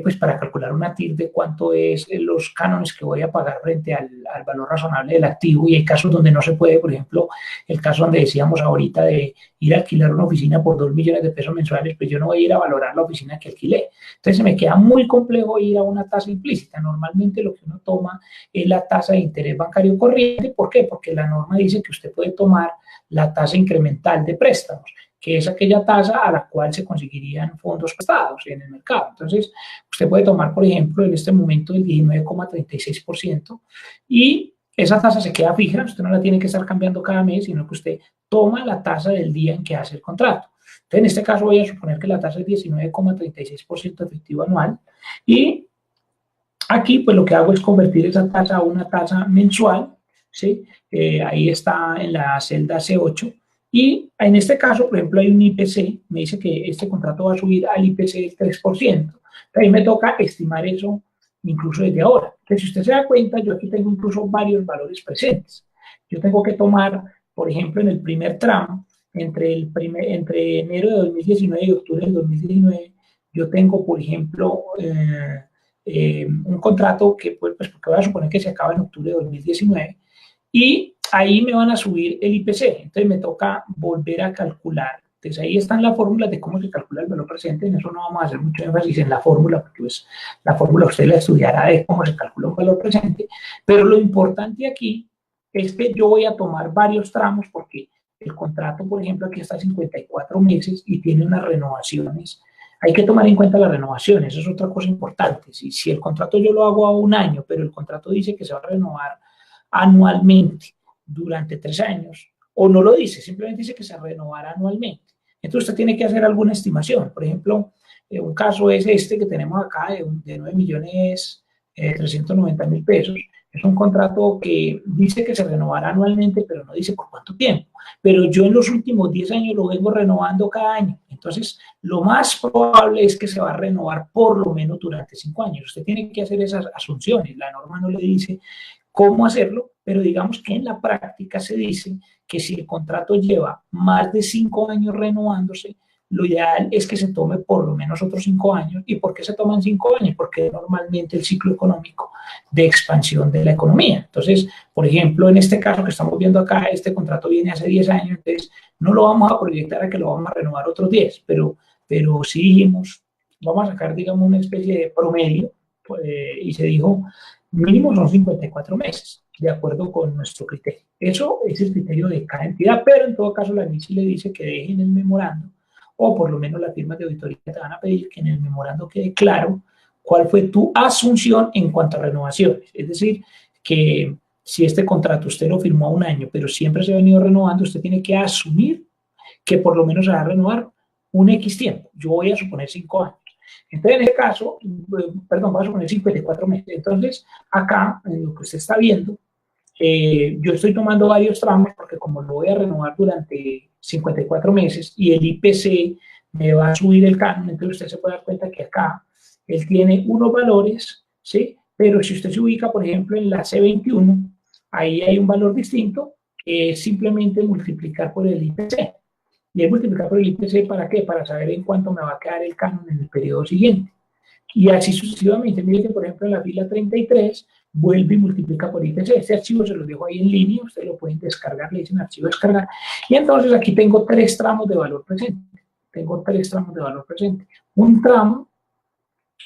[SPEAKER 2] pues para calcular una TIR de cuánto es los cánones que voy a pagar frente al valor razonable del activo, y hay casos donde no se puede, por ejemplo, el caso donde decíamos ahorita de ir a alquilar una oficina por 2 millones de pesos mensuales, pues yo no voy a ir a valorar la oficina que alquilé. Entonces se me queda muy complejo ir a una tasa implícita. Normalmente lo que uno toma es la tasa de interés bancario corriente. ¿Por qué? Porque la norma dice que usted puede tomar la tasa incremental de préstamos, que es aquella tasa a la cual se conseguirían fondos prestados en el mercado. Entonces, usted puede tomar, por ejemplo, en este momento el 19,36% y esa tasa se queda fija, usted no la tiene que estar cambiando cada mes, sino que usted toma la tasa del día en que hace el contrato. Entonces, en este caso voy a suponer que la tasa es 19,36% efectivo anual y aquí pues lo que hago es convertir esa tasa a una tasa mensual, ¿sí? Ahí está en la celda C8 y en este caso, por ejemplo, hay un IPC, me dice que este contrato va a subir al IPC del 3%. Ahí me toca estimar eso incluso desde ahora. Que si usted se da cuenta, yo aquí tengo incluso varios valores presentes. Yo tengo que tomar, por ejemplo, en el primer tramo, entre enero de 2019 y octubre del 2019, yo tengo, por ejemplo, un contrato que, pues, porque voy a suponer que se acaba en octubre de 2019, y ahí me van a subir el IPC, entonces me toca volver a calcular. Entonces ahí están las fórmulas de cómo se calcula el valor presente, en eso no vamos a hacer mucho énfasis en la fórmula, porque pues, la fórmula usted la estudiará de cómo se calcula un valor presente, pero lo importante aquí es que yo voy a tomar varios tramos, porque el contrato, por ejemplo, aquí está 54 meses y tiene unas renovaciones. Hay que tomar en cuenta las renovaciones, eso es otra cosa importante. Si el contrato yo lo hago a un año, pero el contrato dice que se va a renovar anualmente durante 3 años, o no lo dice, simplemente dice que se renovará anualmente. Entonces usted tiene que hacer alguna estimación. Por ejemplo, un caso es este que tenemos acá de 9.390.000 pesos. Es un contrato que dice que se renovará anualmente, pero no dice por cuánto tiempo. Pero yo en los últimos 10 años lo vengo renovando cada año. Entonces, lo más probable es que se va a renovar por lo menos durante 5 años. Usted tiene que hacer esas asunciones. La norma no le dice cómo hacerlo, pero digamos que en la práctica se dice que si el contrato lleva más de 5 años renovándose, lo ideal es que se tome por lo menos otros 5 años. ¿Y por qué se toman 5 años? Porque normalmente el ciclo económico de expansión de la economía. Entonces, por ejemplo, en este caso que estamos viendo acá, este contrato viene hace 10 años, entonces no lo vamos a proyectar a que lo vamos a renovar otros 10, pero sí dijimos, vamos a sacar, digamos, una especie de promedio, y se dijo, mínimo son 54 meses, de acuerdo con nuestro criterio. Eso es el criterio de cada entidad, pero en todo caso la MISI le dice que dejen el memorando, o por lo menos las firmas de auditoría te van a pedir que en el memorando quede claro cuál fue tu asunción en cuanto a renovaciones. Es decir, que si este contrato usted lo firmó a un año, pero siempre se ha venido renovando, usted tiene que asumir que por lo menos se va a renovar un X tiempo. Yo voy a suponer 5 años. Entonces, en este caso, perdón, voy a suponer 54 meses. Entonces, acá, en lo que usted está viendo, yo estoy tomando varios tramos porque como lo voy a renovar durante 54 meses y el IPC me va a subir el canon, entonces usted se puede dar cuenta que acá él tiene unos valores, ¿sí? Pero si usted se ubica, por ejemplo, en la C21, ahí hay un valor distinto, que es simplemente multiplicar por el IPC. Y es multiplicar por el IPC, ¿para qué? Para saber en cuánto me va a quedar el canon en el periodo siguiente. Y así sucesivamente. Mire que, por ejemplo, en la fila 33 vuelve y multiplica por IPC. Este archivo se lo dejo ahí en línea, ustedes lo pueden descargar, le dicen archivo descargar. Y entonces aquí tengo 3 tramos de valor presente. Tengo 3 tramos de valor presente. Un tramo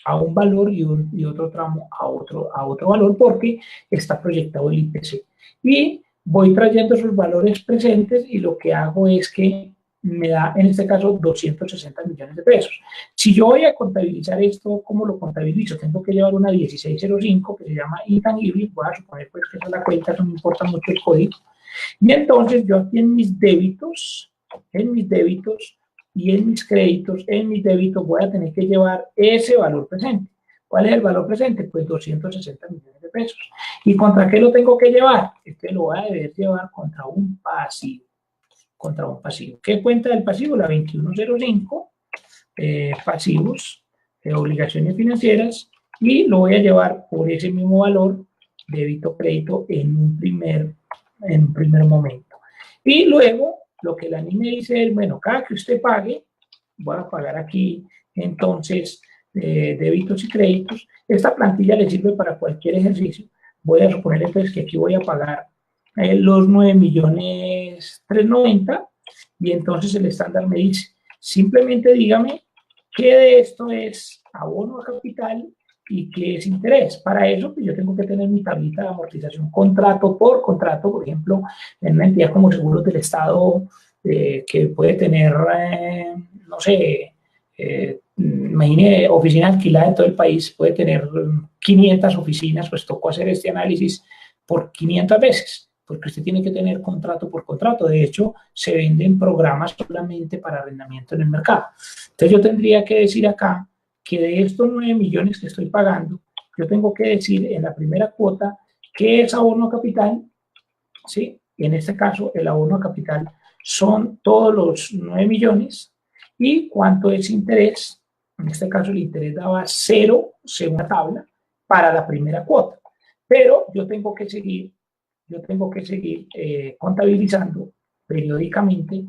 [SPEAKER 2] a un valor y otro tramo a otro valor porque está proyectado el IPC. Y voy trayendo esos valores presentes y lo que hago es que me da, en este caso, 260 millones de pesos. Si yo voy a contabilizar esto, ¿cómo lo contabilizo? Tengo que llevar una 1605 que se llama intangible, voy a suponer pues que esa es la cuenta, no me importa mucho el código. Y entonces yo aquí en mis débitos y en mis créditos, en mis débitos voy a tener que llevar ese valor presente. ¿Cuál es el valor presente? Pues 260 millones de pesos. ¿Y contra qué lo tengo que llevar? Este lo voy a deber llevar contra un pasivo. Contra un pasivo. ¿Qué cuenta del pasivo? La 2105, pasivos, obligaciones financieras, y lo voy a llevar por ese mismo valor, débito, crédito, en un primer momento. Y luego, lo que la NIM me dice es, bueno, cada que usted pague, voy a pagar aquí, entonces, débitos y créditos. Esta plantilla le sirve para cualquier ejercicio. Voy a suponer entonces que aquí voy a pagar los 9.390.000 y entonces el estándar me dice, simplemente dígame qué de esto es abono a capital y qué es interés. Para eso, pues yo tengo que tener mi tablita de amortización contrato, por ejemplo, en una entidad como Seguros del Estado, que puede tener, no sé, imagine oficina alquilada en todo el país, puede tener 500 oficinas, pues tocó hacer este análisis por 500 veces, porque usted tiene que tener contrato por contrato. De hecho, se venden programas solamente para arrendamiento en el mercado. Entonces yo tendría que decir acá que de estos 9 millones que estoy pagando, yo tengo que decir en la primera cuota qué es abono a capital, ¿sí? Y en este caso, el abono a capital son todos los 9 millones y cuánto es interés. En este caso, el interés daba 0 según la tabla para la primera cuota. Pero yo tengo que seguir contabilizando periódicamente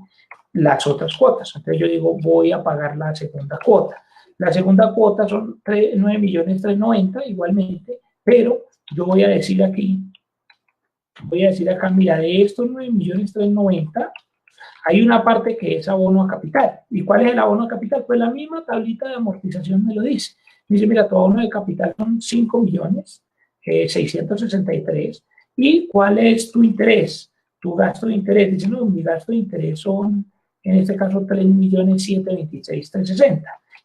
[SPEAKER 2] las otras cuotas. Entonces yo digo, voy a pagar la segunda cuota. La segunda cuota son 9.390.000 igualmente, pero yo voy a decir aquí, mira, de estos 9.390.000, hay una parte que es abono a capital. ¿Y cuál es el abono a capital? Pues la misma tablita de amortización me lo dice. Me dice, mira, tu abono de capital son 5.663.000. ¿Y cuál es tu interés? Tu gasto de interés. Dice, no, mi gasto de interés son, en este caso, 3.726.360.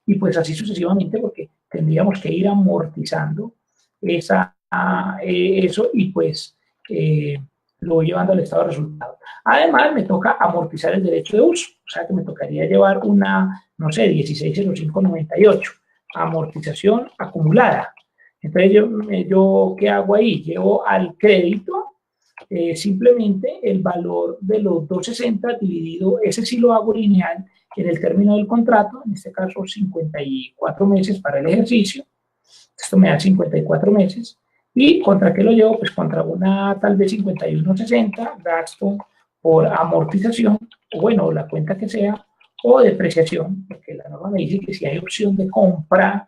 [SPEAKER 2] Y pues así sucesivamente, porque tendríamos que ir amortizando eso y pues lo voy llevando al estado de resultado. Además, me toca amortizar el derecho de uso, o sea que me tocaría llevar una, no sé, 160598, amortización acumulada. Entonces, yo ¿qué hago ahí? Llevo al crédito simplemente el valor de los 260 dividido, ese sí lo hago lineal en el término del contrato, en este caso 54 meses para el ejercicio, esto me da 54 meses, ¿y contra qué lo llevo? Pues contra una tal vez 51.60, gasto por amortización, o bueno, la cuenta que sea, o depreciación, porque la norma me dice que si hay opción de compra,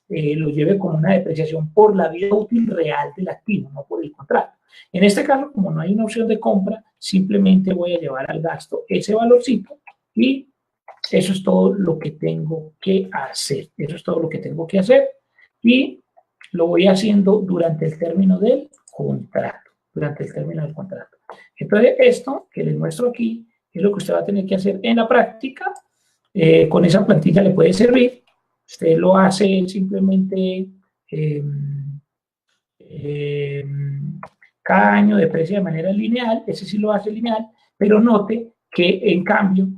[SPEAKER 2] lo lleve como una depreciación por la vida útil real del activo, no por el contrato. En este caso, como no hay una opción de compra, simplemente voy a llevar al gasto ese valorcito y eso es todo lo que tengo que hacer. Eso es todo lo que tengo que hacer y lo voy haciendo durante el término del contrato. Durante el término del contrato. Entonces, esto que les muestro aquí es lo que usted va a tener que hacer en la práctica. Con esa plantilla le puede servir. Usted lo hace simplemente cada año deprecia de manera lineal, ese sí lo hace lineal, pero note que en cambio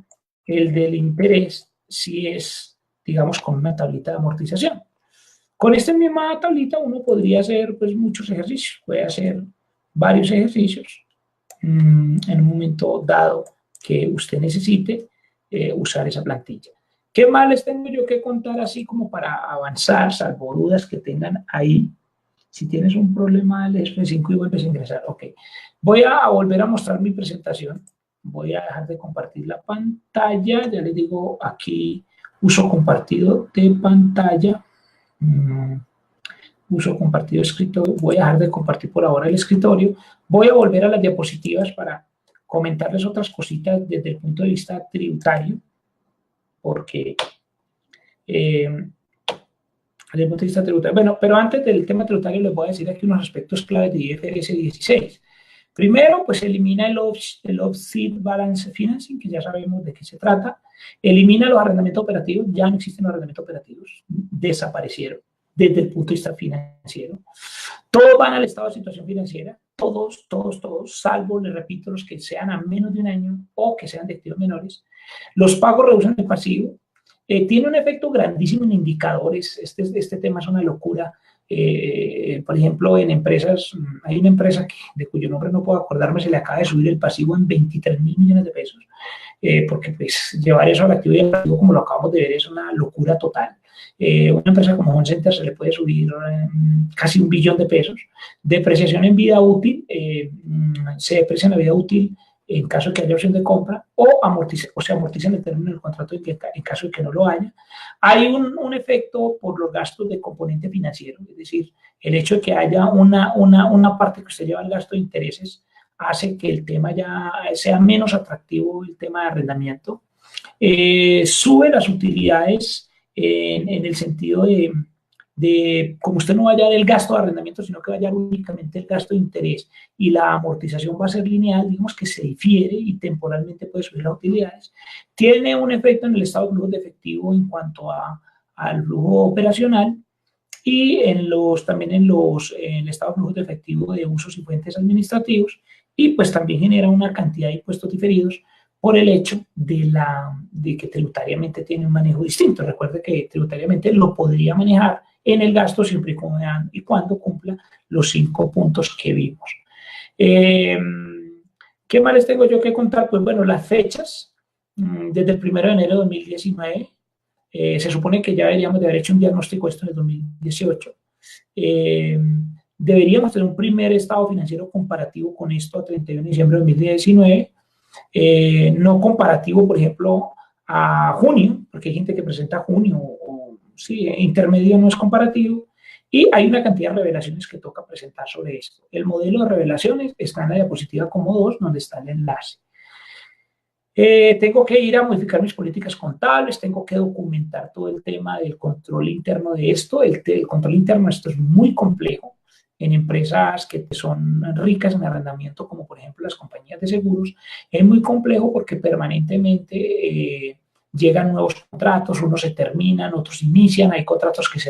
[SPEAKER 2] el del interés sí es, digamos, con una tablita de amortización. Con esta misma tablita uno podría hacer pues muchos ejercicios, puede hacer varios ejercicios en un momento dado que usted necesite usar esa plantilla. ¿Qué más les tengo yo que contar así como para avanzar, salvo dudas que tengan ahí? Si tienes un problema del F5 y vuelves a ingresar, ok. Voy a volver a mostrar mi presentación. Voy a dejar de compartir la pantalla. Ya les digo aquí, uso compartido de pantalla. Uso compartido escritorio. Voy a dejar de compartir por ahora el escritorio. Voy a volver a las diapositivas para comentarles otras cositas desde el punto de vista tributario, porque desde el punto de vista tributario. Bueno, pero antes del tema tributario les voy a decir aquí unos aspectos claves de IFRS 16. Primero, pues elimina el Off-Seed Balance Financing, que ya sabemos de qué se trata. Elimina los arrendamientos operativos, ya no existen los arrendamientos operativos, desaparecieron desde el punto de vista financiero. Todos van al estado de situación financiera, todos, salvo, les repito, los que sean a menos de un año o que sean de activos menores. Los pagos reducen el pasivo. Tiene un efecto grandísimo en indicadores. Este tema es una locura. Por ejemplo, en empresas, hay una empresa de cuyo nombre no puedo acordarme, se le acaba de subir el pasivo en 23.000 millones de pesos, porque pues llevar eso al activo y al pasivo, como lo acabamos de ver, es una locura total. Una empresa como Home Center se le puede subir casi 1 billón de pesos. Depreciación en vida útil, se deprecia en la vida útil en caso de que haya opción de compra, o se amortiza en el término del contrato en caso de que no lo haya. Hay un efecto por los gastos de componente financiero, es decir, el hecho de que haya una parte que usted lleva al gasto de intereses hace que el tema ya sea menos atractivo, el tema de arrendamiento. Sube las utilidades en el sentido de como usted no va a hallar el gasto de arrendamiento, sino que va a hallar únicamente el gasto de interés y la amortización va a ser lineal, digamos que se difiere y temporalmente puede subir las utilidades. Tiene un efecto en el estado de flujo de efectivo en cuanto al flujo operacional y también en el estado de flujo de efectivo de usos y fuentes administrativos, y pues también genera una cantidad de impuestos diferidos por el hecho de que tributariamente tiene un manejo distinto. Recuerde que tributariamente lo podría manejar en el gasto siempre y cuando cumpla los 5 puntos que vimos. ¿Qué más les tengo yo que contar? Pues bueno, las fechas, desde el 1 de enero de 2019, se supone que ya deberíamos de haber hecho un diagnóstico esto en el 2018. Deberíamos tener un primer estado financiero comparativo con esto a 31 de diciembre de 2019. no comparativo, por ejemplo, a junio, porque hay gente que presenta junio, o sí, intermedio no es comparativo, y hay una cantidad de revelaciones que toca presentar sobre esto. El modelo de revelaciones está en la diapositiva como 2, donde está el enlace. Tengo que ir a modificar mis políticas contables, tengo que documentar todo el tema del control interno de esto. El control interno de esto es muy complejo en empresas que son ricas en arrendamiento, como por ejemplo las compañías de seguros. Es muy complejo porque permanentemente llegan nuevos contratos, unos se terminan, otros inician, hay contratos que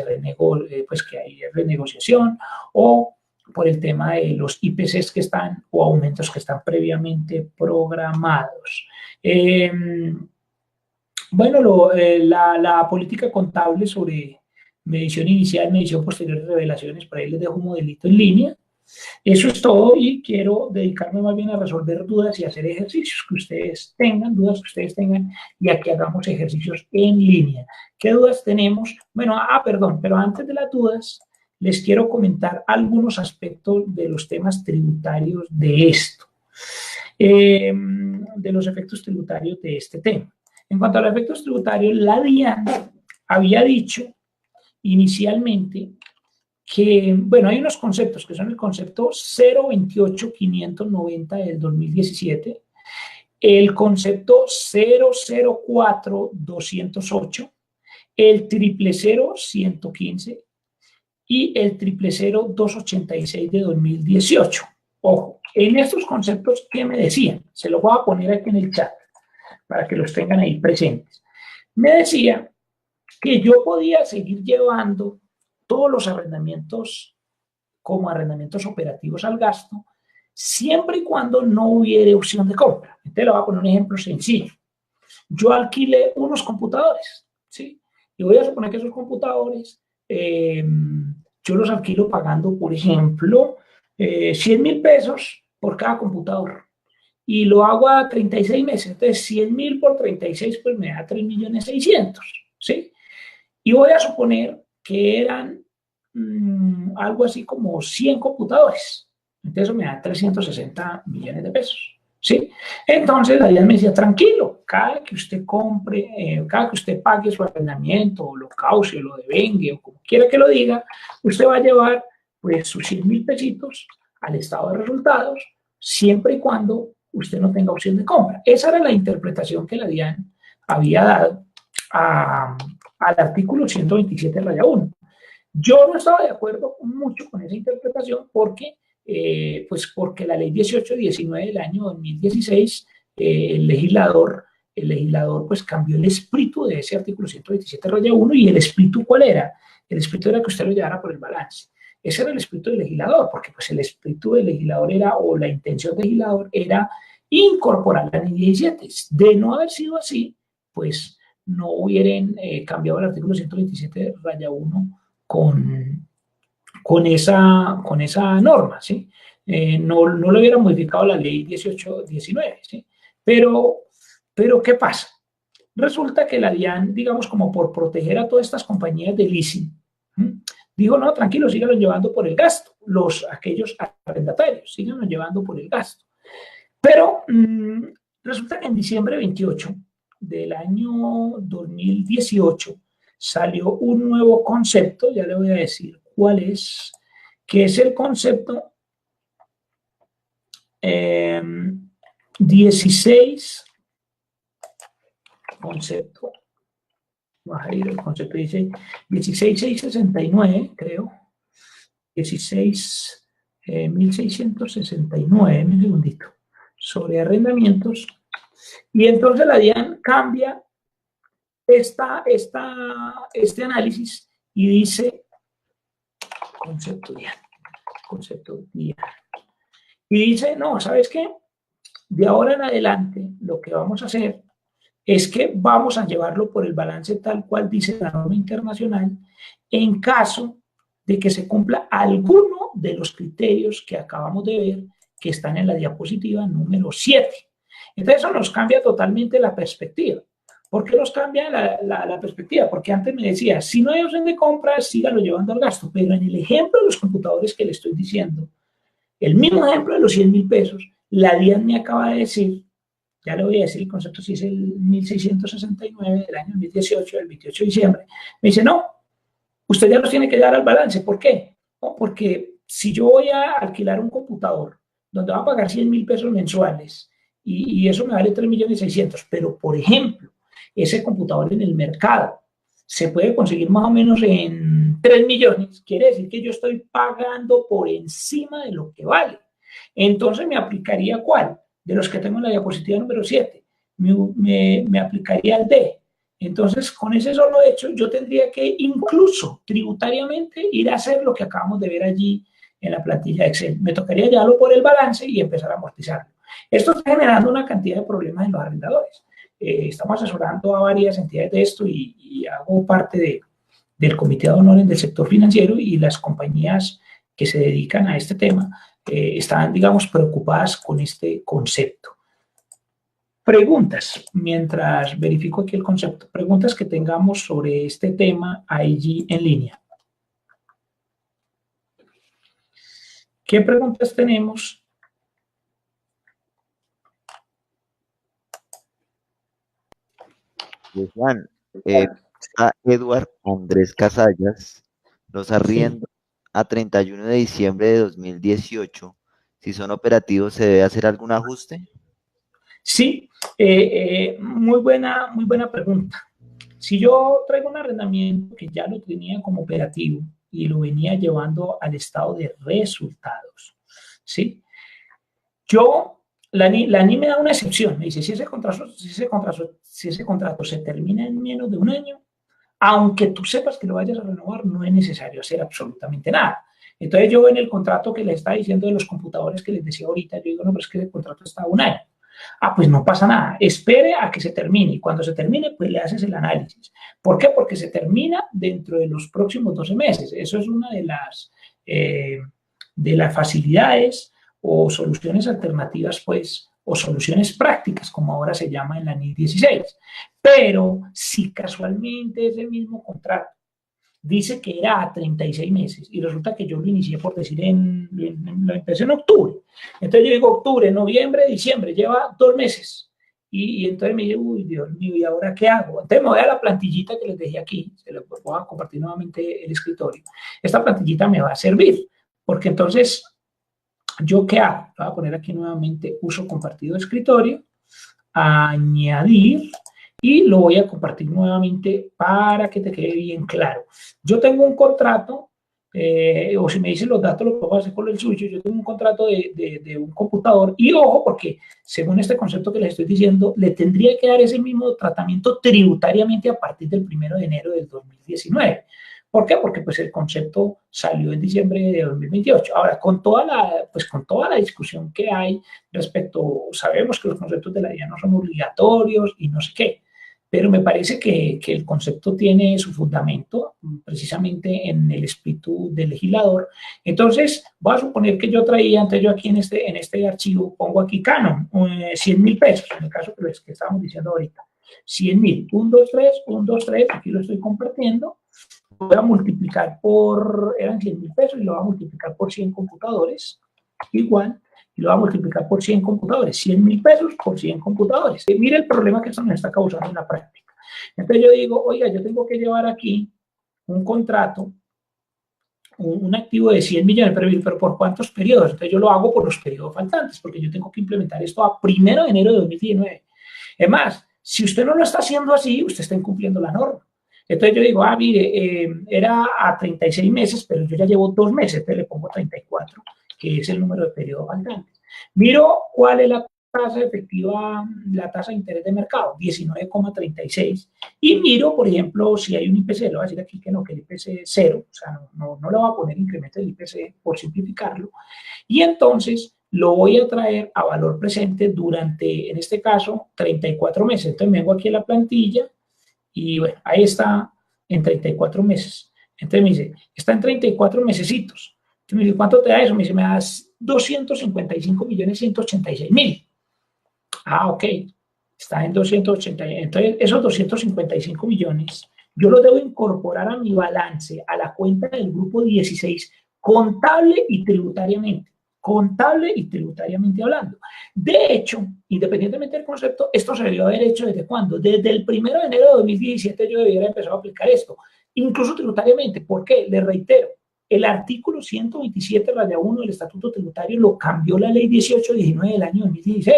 [SPEAKER 2] pues que hay renegociación, o por el tema de los IPCs que están o aumentos que están previamente programados. Bueno, la política contable sobre medición inicial, medición posterior y revelaciones, por ahí les dejo un modelito en línea. Eso es todo y quiero dedicarme más bien a resolver dudas y hacer ejercicios que ustedes tengan, dudas que ustedes tengan, y a que hagamos ejercicios en línea. ¿Qué dudas tenemos? Bueno, perdón, pero antes de las dudas, les quiero comentar algunos aspectos de los temas tributarios de esto, de los efectos tributarios de este tema. En cuanto a los efectos tributarios, la DIAN había dicho inicialmente que, bueno, hay unos conceptos que son el concepto 028.590 del 2017, el concepto 004.208, el 000.115 y el 000.286 de 2018. Ojo, en estos conceptos, ¿qué me decían? Se los voy a poner aquí en el chat para que los tengan ahí presentes. Me decía que yo podía seguir llevando todos los arrendamientos como arrendamientos operativos al gasto, siempre y cuando no hubiera opción de compra. Entonces le voy a poner un ejemplo sencillo. Yo alquilé unos computadores, ¿sí? Y voy a suponer que esos computadores yo los alquilo pagando, por ejemplo, 100.000 pesos por cada computador. Y lo hago a 36 meses. Entonces, 100.000 por 36, pues me da 3.600.000, ¿sí? Y voy a suponer que eran algo así como 100 computadores. Entonces, eso me da 360 millones de pesos, ¿sí? Entonces, la DIAN me decía, tranquilo, cada que usted compre, cada que usted pague su arrendamiento, o lo cauce, o lo devengue, o como quiera que lo diga, usted va a llevar, pues, sus 100.000 pesitos al estado de resultados, siempre y cuando usted no tenga opción de compra. Esa era la interpretación que la DIAN había dado al artículo 127-1. Yo no estaba de acuerdo mucho con esa interpretación porque, pues porque la ley 1819 del año 2016, el legislador pues cambió el espíritu de ese artículo 127-1. ¿Y el espíritu cuál era? El espíritu era que usted lo llevara por el balance. Ese era el espíritu del legislador, porque pues el espíritu del legislador era, o la intención del legislador era incorporar la ley 17. De no haber sido así, pues no hubieran cambiado el artículo 127-1 con esa norma, ¿sí? No le hubieran modificado la ley 1819, ¿sí? Pero, ¿qué pasa? Resulta que la DIAN, digamos, como por proteger a todas estas compañías de leasing, dijo, no, tranquilo, síganlo llevando por el gasto, aquellos arrendatarios, síganlo llevando por el gasto. Pero resulta que en diciembre 28 del año 2018 salió un nuevo concepto, ya le voy a decir cuál es, que es el concepto 16, concepto, baja ir el concepto dice 16.669, creo, 16.669, un segundito, sobre arrendamientos. Y entonces la DIAN cambia este análisis y dice concepto DIAN. Y dice, no, ¿sabes qué? De ahora en adelante lo que vamos a hacer es que vamos a llevarlo por el balance tal cual dice la norma internacional en caso de que se cumpla alguno de los criterios que acabamos de ver que están en la diapositiva número 7. Entonces eso nos cambia totalmente la perspectiva. ¿Por qué nos cambia la perspectiva? Porque antes me decía, si no hay opción de compra, síganlo llevando al gasto. Pero en el ejemplo de los computadores que le estoy diciendo, el mismo ejemplo de los 100.000 pesos, la DIAN me acaba de decir Ya le voy a decir el concepto, si es el 1669 del año 2018, el 28 de diciembre. Me dice, no, usted ya los tiene que dar al balance. ¿Por qué? No, porque si yo voy a alquilar un computador donde va a pagar 100.000 pesos mensuales y eso me vale 3.600.000, pero por ejemplo, ese computador en el mercado se puede conseguir más o menos en 3 millones, quiere decir que yo estoy pagando por encima de lo que vale. Entonces me aplicaría ¿cuál? De los que tengo en la diapositiva número 7. Me aplicaría el D. Entonces, con ese solo hecho, yo tendría que incluso tributariamente ir a hacer lo que acabamos de ver allí en la plantilla de Excel. Me tocaría llevarlo por el balance y empezar a amortizarlo. Esto está generando una cantidad de problemas en los arrendadores. Estamos asesorando a varias entidades de esto y hago parte del comité de honores del sector financiero, y las compañías que se dedican a este tema están, digamos, preocupadas con este concepto. Preguntas, mientras verifico aquí el concepto, preguntas que tengamos sobre este tema allí en línea. ¿Qué preguntas tenemos?
[SPEAKER 1] Juan, está Eduard Andrés Casallas, los
[SPEAKER 2] Sí.
[SPEAKER 1] arriendos a 31 de diciembre de 2018. Si son operativos, ¿se debe hacer algún ajuste?
[SPEAKER 2] Sí, muy buena pregunta. Si yo traigo un arrendamiento que ya lo tenía como operativo y lo venía llevando al estado de resultados, ¿sí? Yo, la NI me da una excepción, me dice, si ese contrato se termina en menos de un año, aunque tú sepas que lo vayas a renovar, no es necesario hacer absolutamente nada. Entonces yo en el contrato que le está diciendo de los computadores que les decía ahorita, yo digo, no, pero es que el contrato está a un año. Ah, pues no pasa nada, espere a que se termine, y cuando se termine, pues le haces el análisis. ¿Por qué? Porque se termina dentro de los próximos 12 meses. Eso es una de las facilidades o soluciones alternativas, pues, o soluciones prácticas, como ahora se llama en la NIS 16. Pero si casualmente ese mismo contrato dice que era a 36 meses y resulta que yo lo inicié, por decir, lo empecé en octubre. Entonces yo digo octubre, noviembre, diciembre, lleva 2 meses. Y entonces me dice, uy, Dios mío, ¿y ahora qué hago? Entonces me voy a la plantillita que les dejé aquí, se les voy a compartir nuevamente el escritorio. Esta plantillita me va a servir, porque entonces, ¿yo qué hago? Voy a poner aquí nuevamente uso compartido de escritorio, añadir, y lo voy a compartir nuevamente para que te quede bien claro. Yo tengo un contrato, o si me dicen los datos, lo puedo hacer con el suyo. Yo tengo un contrato de un computador, y ojo, porque según este concepto que les estoy diciendo, le tendría que dar ese mismo tratamiento tributariamente a partir del 1 de enero del 2019. ¿Por qué? Porque pues el concepto salió en diciembre de 2028. Ahora, con toda la discusión que hay respecto, sabemos que los conceptos de la DIA no son obligatorios y no sé qué, pero me parece que el concepto tiene su fundamento precisamente en el espíritu del legislador. Entonces, voy a suponer que yo traía, antes yo aquí en este archivo pongo aquí Canon, 100.000 pesos, en el caso que estábamos diciendo ahorita. 100.000, 1, 2, 3, 1, 2, 3, aquí lo estoy compartiendo. Voy a multiplicar eran 100.000 pesos, y lo voy a multiplicar por 100 computadores, igual, y lo va a multiplicar por 100 computadores, 100.000 pesos por 100 computadores. Y mire el problema que esto nos está causando en la práctica. Entonces yo digo, oiga, yo tengo que llevar aquí un contrato, un activo de 100 millones, pero ¿por cuántos periodos? Entonces yo lo hago por los periodos faltantes, porque yo tengo que implementar esto a 1 de enero de 2019. Es más, si usted no lo está haciendo así, usted está incumpliendo la norma. Entonces yo digo, mire, era a 36 meses, pero yo ya llevo 2 meses, entonces le pongo 34, que es el número de periodos faltantes. Miro cuál es la tasa efectiva, la tasa de interés de mercado, 19,36. Y miro, por ejemplo, si hay un IPC, le voy a decir aquí que no, que el IPC es 0, o sea, no le voy a poner incremento del IPC por simplificarlo. Y entonces lo voy a traer a valor presente durante, en este caso, 34 meses. Entonces me vengo aquí a la plantilla, y bueno, ahí está en 34 meses. Entonces me dice, está en 34 mesecitos. Entonces me dice, ¿cuánto te da eso? Me dice, me das 255.186.000. Ah, ok. Está en 280. Entonces, esos 255 millones, yo los debo incorporar a mi balance, a la cuenta del grupo 16, contable y tributariamente. contable y tributariamente hablando. De hecho, independientemente del concepto, esto se debió haber hecho ¿desde cuándo? Desde el 1 de enero de 2017 yo debiera empezar a aplicar esto, incluso tributariamente. ¿Por qué? Les reitero, el artículo 127-1 del Estatuto Tributario lo cambió la ley 1819 del año 2016.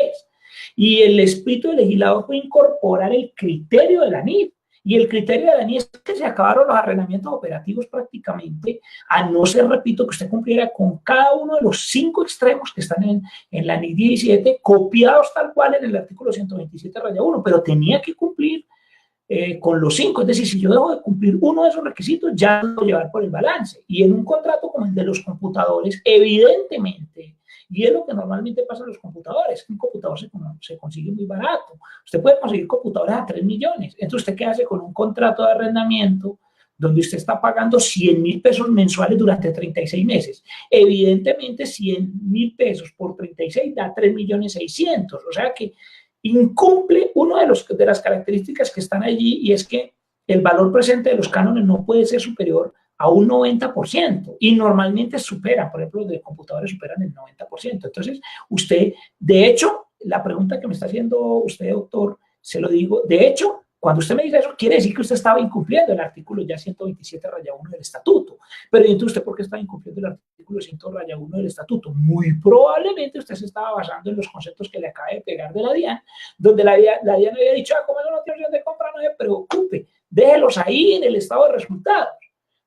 [SPEAKER 2] Y el espíritu del legislador fue incorporar el criterio de la NIF. Y el criterio de la NIF es que se acabaron los arrendamientos operativos prácticamente, a no ser, repito, que usted cumpliera con cada uno de los 5 extremos que están en la NIF 17, copiados tal cual en el artículo 127-1, pero tenía que cumplir con los 5. Es decir, si yo dejo de cumplir uno de esos requisitos, ya lo voy a llevar por el balance. Y en un contrato como el de los computadores, evidentemente, y es lo que normalmente pasa en los computadores, un computador se consigue muy barato. Usted puede conseguir computadores a 3 millones. Entonces, ¿usted qué hace con un contrato de arrendamiento donde usted está pagando 100,000 pesos mensuales durante 36 meses? Evidentemente, 100,000 pesos por 36 da 3.600.000. O sea que incumple una de las características que están allí, y es que el valor presente de los cánones no puede ser superior a un 90%, y normalmente superan, por ejemplo, los de computadores superan el 90%. Entonces, usted, de hecho, la pregunta que me está haciendo usted, doctor, se lo digo, de hecho, cuando usted me dice eso, quiere decir que usted estaba incumpliendo el artículo ya 127-1 del estatuto. Pero entonces, ¿usted por qué está incumpliendo el artículo 100-1 del estatuto? Muy probablemente usted se estaba basando en los conceptos que le acaba de pegar de la DIAN, donde la DIAN había dicho, como eso no tiene opción de compra, no se preocupe, déjelos ahí en el estado de resultados.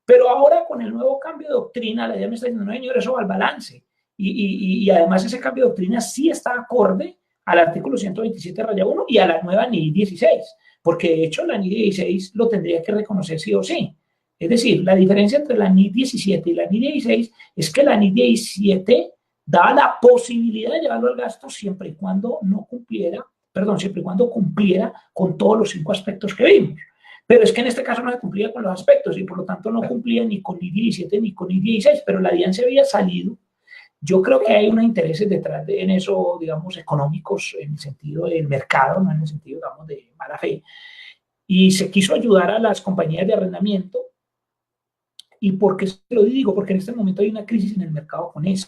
[SPEAKER 2] Pero ahora, con el nuevo cambio de doctrina, la DIAN me está diciendo, no, señor, eso va al balance. Y además ese cambio de doctrina sí está acorde al artículo 127-1 y a la nueva NI 16, porque de hecho la NI 16 lo tendría que reconocer sí o sí. Es decir, la diferencia entre la NI 17 y la NI 16 es que la NI 17 daba la posibilidad de llevarlo al gasto siempre y cuando no cumpliera, perdón, siempre y cuando cumpliera con todos los 5 aspectos que vimos. Pero es que en este caso no se cumplía con los aspectos y por lo tanto no cumplía ni con NI 17 ni con NI 16, pero la DIAN se había salido. Yo creo que hay unos intereses detrás en eso, digamos, económicos, en el sentido del mercado, no en el sentido, digamos, de mala fe. Y se quiso ayudar a las compañías de arrendamiento. ¿Y por qué se lo digo? Porque en este momento hay una crisis en el mercado con eso.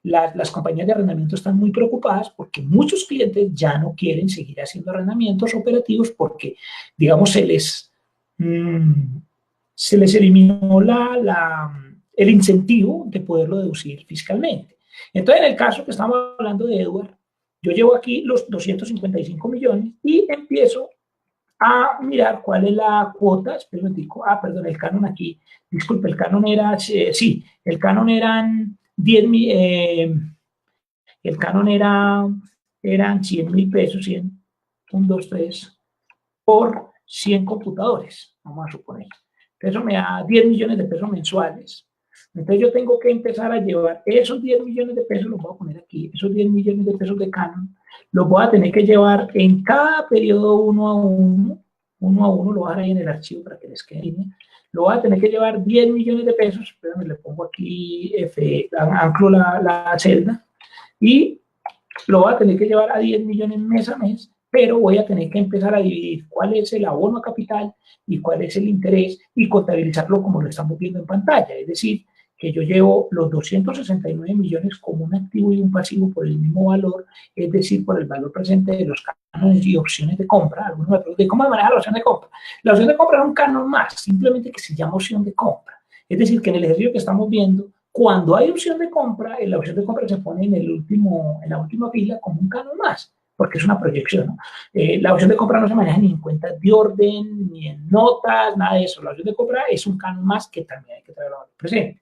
[SPEAKER 2] Las compañías de arrendamiento están muy preocupadas porque muchos clientes ya no quieren seguir haciendo arrendamientos operativos porque, digamos, se les eliminó el incentivo de poderlo deducir fiscalmente. Entonces, en el caso que estamos hablando de Edward, yo llevo aquí los 255 millones y empiezo a mirar cuál es la cuota. Espera un momentico. Perdón, el canon aquí. Disculpe, el canon era, sí, el canon eran 10 el canon eran 100,000 pesos, 100, 1, 2, 3, por 100 computadores, vamos a suponer. Eso me da 10 millones de pesos mensuales. Entonces yo tengo que empezar a llevar esos 10 millones de pesos, los voy a poner aquí, esos 10 millones de pesos de canon, los voy a tener que llevar en cada periodo uno a uno, lo voy a dejar ahí en el archivo para que les quede bien. Lo voy a tener que llevar 10 millones de pesos, espérame, le pongo aquí, anclo la celda, y lo voy a tener que llevar a 10 millones mes a mes, pero voy a tener que empezar a dividir cuál es el abono a capital y cuál es el interés y contabilizarlo como lo estamos viendo en pantalla. Es decir, que yo llevo los 269 millones como un activo y un pasivo por el mismo valor, es decir, por el valor presente de los cánones y opciones de compra. Algunos me preguntan, ¿cómo se maneja la opción de compra? La opción de compra es un canon más, simplemente que se llama opción de compra. Es decir, que en el ejercicio que estamos viendo, cuando hay opción de compra, la opción de compra se pone en la última fila como un canon más, porque es una proyección, ¿no? La opción de compra no se maneja ni en cuentas de orden, ni en notas, nada de eso. La opción de compra es un canon más que también hay que traerlo al presente,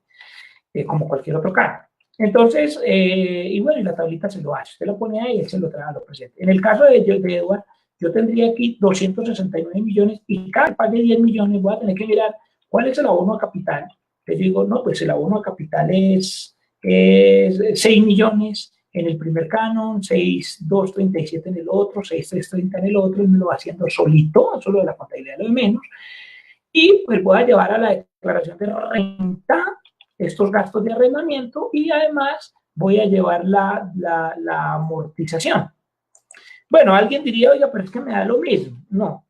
[SPEAKER 2] como cualquier otro canon. Entonces, y bueno, y la tablita se lo hace. Usted lo pone ahí y él se lo trae a lo presente. En el caso de Edward, yo tendría aquí 269 millones y cada pague 10 millones voy a tener que mirar cuál es el abono a capital. Les digo, no, pues el abono a capital es 6 millones en el primer canon, 6,237 en el otro, 6,330 en el otro, y me lo va haciendo solito, eso lo de la contabilidad lo de menos, y pues voy a llevar a la declaración de renta estos gastos de arrendamiento y además voy a llevar la amortización. Bueno, alguien diría, oiga, pero es que me da lo mismo. No.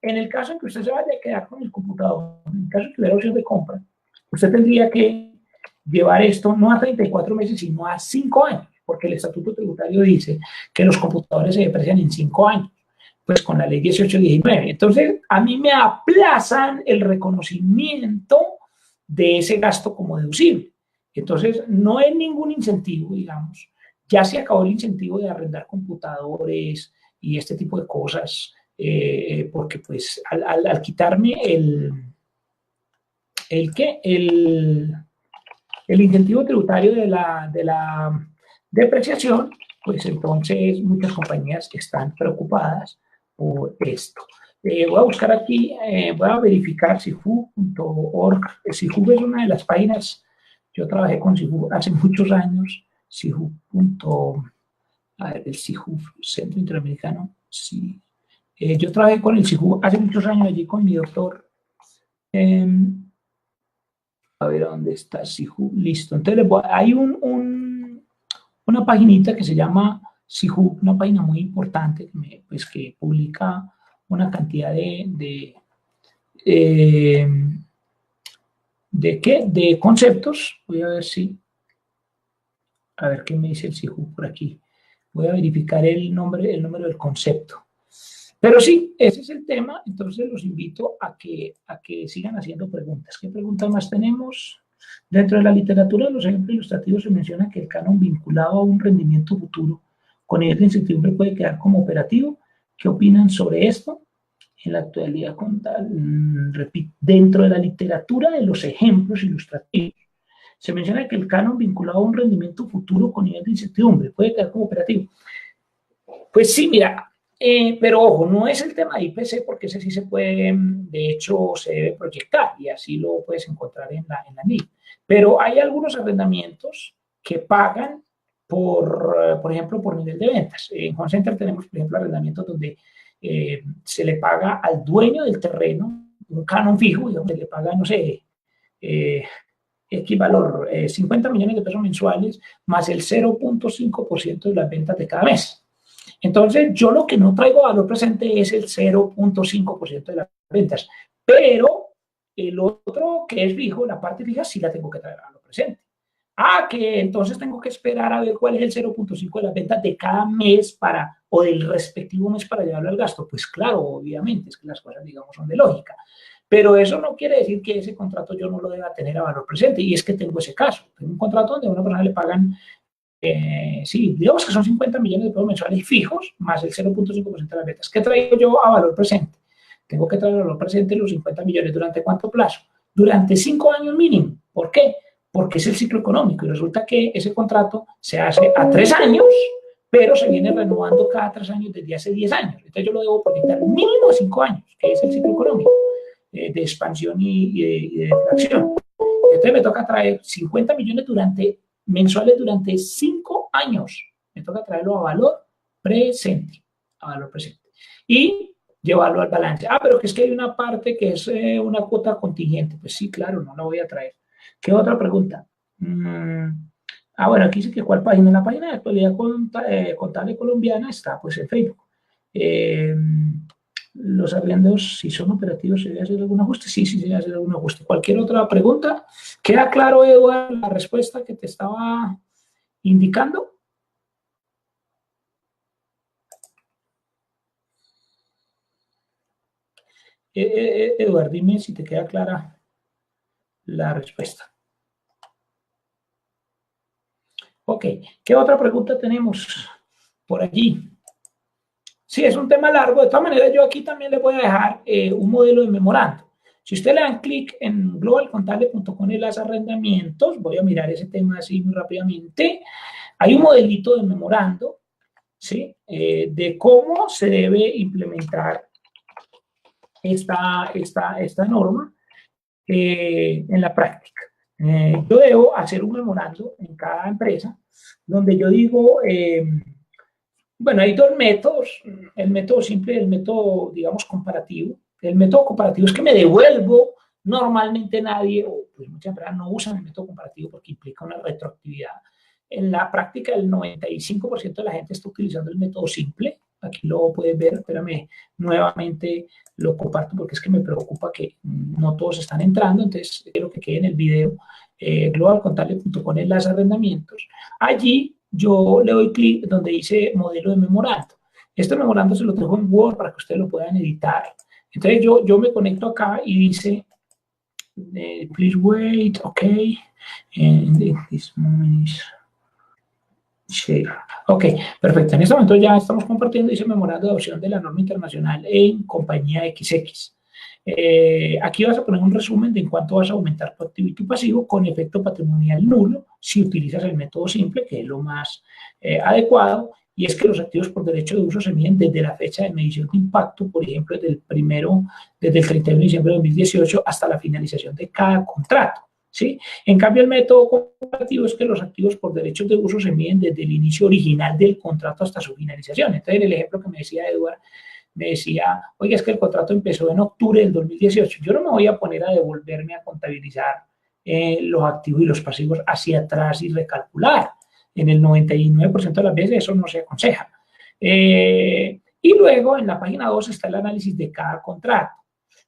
[SPEAKER 2] En el caso en que usted se vaya a quedar con el computador, en el caso de que hubiera opción de compra, usted tendría que llevar esto no a 34 meses, sino a 5 años, porque el Estatuto Tributario dice que los computadores se deprecian en 5 años, pues con la ley 1819. Entonces, a mí me aplazan el reconocimiento de ese gasto como deducible. Entonces, no hay ningún incentivo, digamos. Ya se acabó el incentivo de arrendar computadores y este tipo de cosas, porque pues al quitarme el incentivo tributario de la depreciación, pues entonces muchas compañías están preocupadas por esto. Voy a buscar aquí, voy a verificar sihu.org. Sihu es una de las páginas, yo trabajé con Sihu hace muchos años, sihu. A ver, el Sihu, Centro Interamericano, sí. Yo trabajé con el Sihu hace muchos años allí con mi doctor. A ver dónde está Sihu. Listo. Entonces hay una paginita que se llama Sihu, una página muy importante pues, que publica una cantidad de conceptos. Voy a ver a ver qué me dice el Sihu por aquí. Voy a verificar el número del concepto. Pero sí, ese es el tema, entonces los invito a que sigan haciendo preguntas. ¿Qué preguntas más tenemos? Dentro de la literatura de los ejemplos ilustrativos se menciona que el canon vinculado a un rendimiento futuro con nivel de incertidumbre puede quedar como operativo. ¿Qué opinan sobre esto? En la actualidad, repito, dentro de la literatura de los ejemplos ilustrativos se menciona que el canon vinculado a un rendimiento futuro con nivel de incertidumbre puede quedar como operativo. Pues sí, mira, pero ojo, no es el tema de IPC porque ese sí se puede, de hecho, se debe proyectar y así lo puedes encontrar en la NIC. Pero hay algunos arrendamientos que pagan por ejemplo, por nivel de ventas. En Home Center tenemos, por ejemplo, arrendamientos donde se le paga al dueño del terreno un canon fijo, digamos, se le paga, no sé, X valor, 50 millones de pesos mensuales más el 0.5% de las ventas de cada mes. Entonces, yo lo que no traigo a valor presente es el 0.5% de las ventas, pero el otro que es fijo, la parte fija, sí la tengo que traer a valor presente. Que entonces tengo que esperar a ver cuál es el 0.5 de las ventas de cada mes o del respectivo mes para llevarlo al gasto. Pues claro, obviamente, es que las cosas, digamos, son de lógica. Pero eso no quiere decir que ese contrato yo no lo deba tener a valor presente, y es que tengo ese caso. Tengo un contrato donde a una persona le pagan sí, digamos que son 50 millones de pesos mensuales fijos, más el 0.5% de las ventas. ¿Qué traigo yo a valor presente? Tengo que traer a valor presente los 50 millones. ¿Durante cuánto plazo? Durante 5 años mínimo. ¿Por qué? Porque es el ciclo económico y resulta que ese contrato se hace a 3 años, pero se viene renovando cada 3 años desde hace 10 años. Entonces yo lo debo proyectar mínimo a 5 años, que es el ciclo económico de expansión y de deflación. Entonces me toca traer 50 millones mensuales durante 5 años. Me toca traerlo a valor presente. Y llevarlo al balance. Pero que es que hay una parte que es una cuota contingente. Pues sí, claro, no la voy a traer. ¿Qué otra pregunta? Bueno, aquí dice que cuál página. En la página de actualidad contable colombiana está pues en Facebook. Los arriendos, si son operativos, ¿se debe hacer algún ajuste? Sí, se debe hacer algún ajuste. ¿Cualquier otra pregunta? ¿Queda claro, Eduardo, la respuesta que te estaba indicando? Eduardo, dime si te queda clara la respuesta. Ok, ¿qué otra pregunta tenemos por allí? Sí, es un tema largo. De todas maneras, yo aquí también le voy a dejar un modelo de memorando. Si usted le dan clic en globalcontable.com en los arrendamientos, voy a mirar ese tema así muy rápidamente. Hay un modelito de memorando, ¿sí? De cómo se debe implementar esta norma en la práctica. Yo debo hacer un memorando en cada empresa donde yo digo, bueno, hay dos métodos, el método simple y el método, digamos, comparativo. El método comparativo es que me devuelvo, normalmente nadie, o pues muchas empresas no usan el método comparativo porque implica una retroactividad. En la práctica, el 95% de la gente está utilizando el método simple. Aquí lo puedes ver, espérame, nuevamente lo comparto porque es que me preocupa que no todos están entrando, entonces quiero que quede en el video globalcontable.com en las arrendamientos. Allí yo le doy clic donde dice modelo de memorando. Este memorando se lo dejo en Word para que ustedes lo puedan editar. Entonces yo me conecto acá y dice, please wait, ok, and this moment is share. Ok, perfecto. En este momento ya estamos compartiendo, dice memorando de adopción de la norma internacional en compañía XX. Aquí vas a poner un resumen de en cuánto vas a aumentar tu activo y tu pasivo con efecto patrimonial nulo si utilizas el método simple, que es lo más adecuado, y es que los activos por derecho de uso se miden desde la fecha de medición de impacto, por ejemplo, desde el 31 de diciembre de 2018 hasta la finalización de cada contrato. ¿Sí? En cambio, el método comparativo es que los activos por derechos de uso se miden desde el inicio original del contrato hasta su finalización. Entonces, en el ejemplo que me decía Eduard, me decía, oye, es que el contrato empezó en octubre del 2018. Yo no me voy a poner a devolverme a contabilizar los activos y los pasivos hacia atrás y recalcular. En el 99% de las veces eso no se aconseja. Y luego, en la página 2 está el análisis de cada contrato.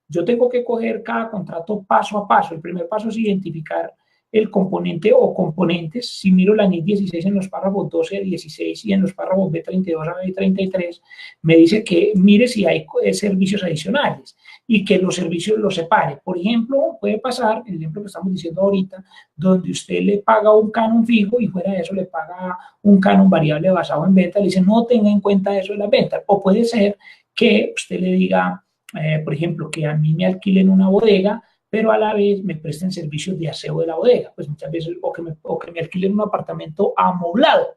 [SPEAKER 2] Yo tengo que coger cada contrato paso a paso. El primer paso es identificar el componente o componentes. Si miro la NIC 16 en los párrafos 12 a 16 y en los párrafos B32 a B33, me dice que mire si hay servicios adicionales y que los servicios los separe. Por ejemplo, puede pasar, el ejemplo que estamos diciendo ahorita, donde usted le paga un canon fijo y fuera de eso le paga un canon variable basado en venta. Le dice, no tenga en cuenta eso en las ventas. O puede ser que usted le diga, por ejemplo, que a mí me alquilen una bodega, pero a la vez me presten servicios de aseo de la bodega, pues muchas veces, o que me alquilen un apartamento amoblado.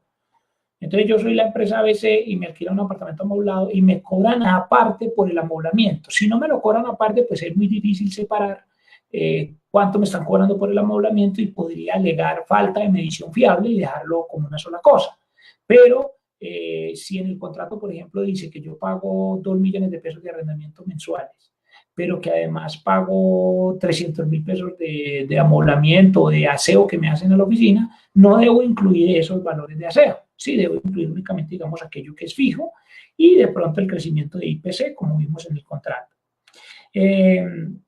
[SPEAKER 2] Entonces yo soy la empresa ABC y me alquilan un apartamento amoblado y me cobran aparte por el amoblamiento. Si no me lo cobran aparte, pues es muy difícil separar cuánto me están cobrando por el amoblamiento y podría alegar falta de medición fiable y dejarlo como una sola cosa. Pero si en el contrato, por ejemplo, dice que yo pago 2 millones de pesos de arrendamiento mensuales, pero que además pago 300.000 pesos de amoblamiento o de aseo que me hacen en la oficina, no debo incluir esos valores de aseo. Sí, debo incluir únicamente, digamos, aquello que es fijo y de pronto el crecimiento de IPC, como vimos en el contrato. El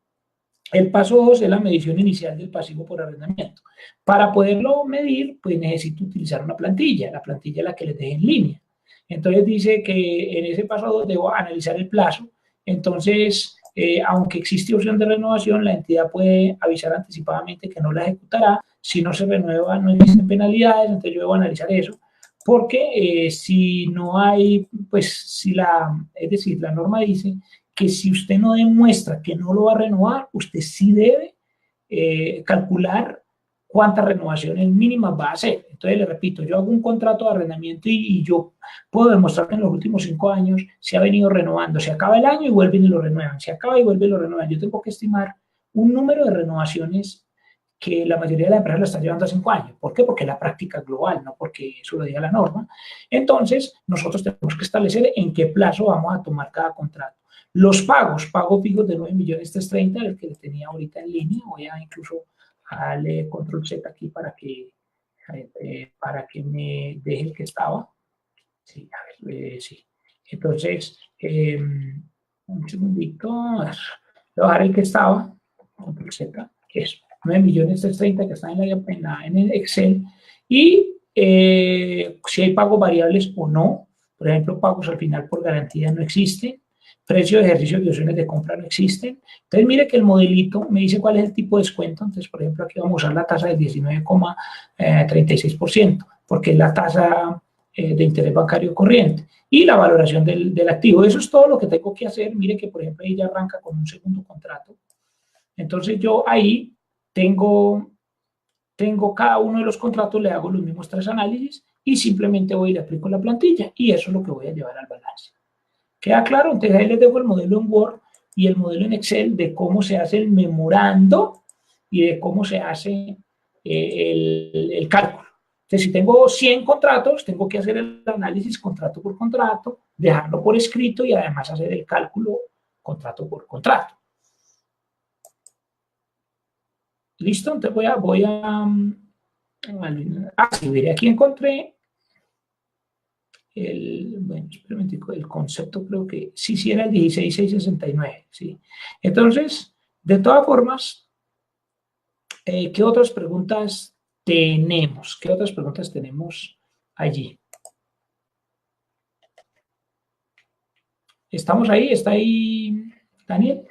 [SPEAKER 2] paso 2 es la medición inicial del pasivo por arrendamiento. Para poderlo medir, pues necesito utilizar una plantilla. La plantilla es la que les dejé en línea. Entonces dice que en ese paso 2 debo analizar el plazo. Entonces, aunque existe opción de renovación, la entidad puede avisar anticipadamente que no la ejecutará. Si no se renueva, no existen penalidades. Entonces yo debo analizar eso. Porque si no hay, pues si es decir, la norma dice que si usted no demuestra que no lo va a renovar, usted sí debe calcular cuántas renovaciones mínimas va a hacer. Entonces, le repito, yo hago un contrato de arrendamiento y yo puedo demostrar que en los últimos 5 años se ha venido renovando. Se acaba el año y vuelven y lo renuevan. Se acaba y vuelven y lo renuevan. Yo tengo que estimar un número de renovaciones que la mayoría de las empresas lo están llevando a 5 años. ¿Por qué? Porque la práctica es global, no porque eso lo diga la norma. Entonces, nosotros tenemos que establecer en qué plazo vamos a tomar cada contrato. Los pagos fijos de 9.330.000, el que le tenía ahorita en línea, voy a incluso darle control Z aquí para que me deje el que estaba. Sí, a ver, sí. Entonces, un segundito, voy a bajar el que estaba, control Z, que es 9.330.000 que está en el Excel, y si hay pagos variables o no, por ejemplo, pagos al final por garantía no existen, precio de ejercicio de opciones de compra no existen. Entonces, mire que el modelito me dice cuál es el tipo de descuento. Entonces, por ejemplo, aquí vamos a usar la tasa del 19,36%, porque es la tasa de interés bancario corriente y la valoración del activo. Eso es todo lo que tengo que hacer. Mire que, por ejemplo, ahí ya arranca con un segundo contrato. Entonces, yo ahí tengo cada uno de los contratos, le hago los mismos 3 análisis y simplemente voy y le aplico la plantilla y eso es lo que voy a llevar al balance. ¿Queda claro? Entonces ahí les dejo el modelo en Word y el modelo en Excel de cómo se hace el memorando y de cómo se hace el cálculo. Entonces, si tengo 100 contratos, tengo que hacer el análisis contrato por contrato, dejarlo por escrito y además hacer el cálculo contrato por contrato. ¿Listo? Entonces sí, mire, aquí encontré el concepto, creo que sí era el 16669, ¿sí? Entonces, de todas formas, ¿Qué otras preguntas tenemos? ¿Qué otras preguntas tenemos allí? ¿Estamos ahí? ¿Está ahí Daniel?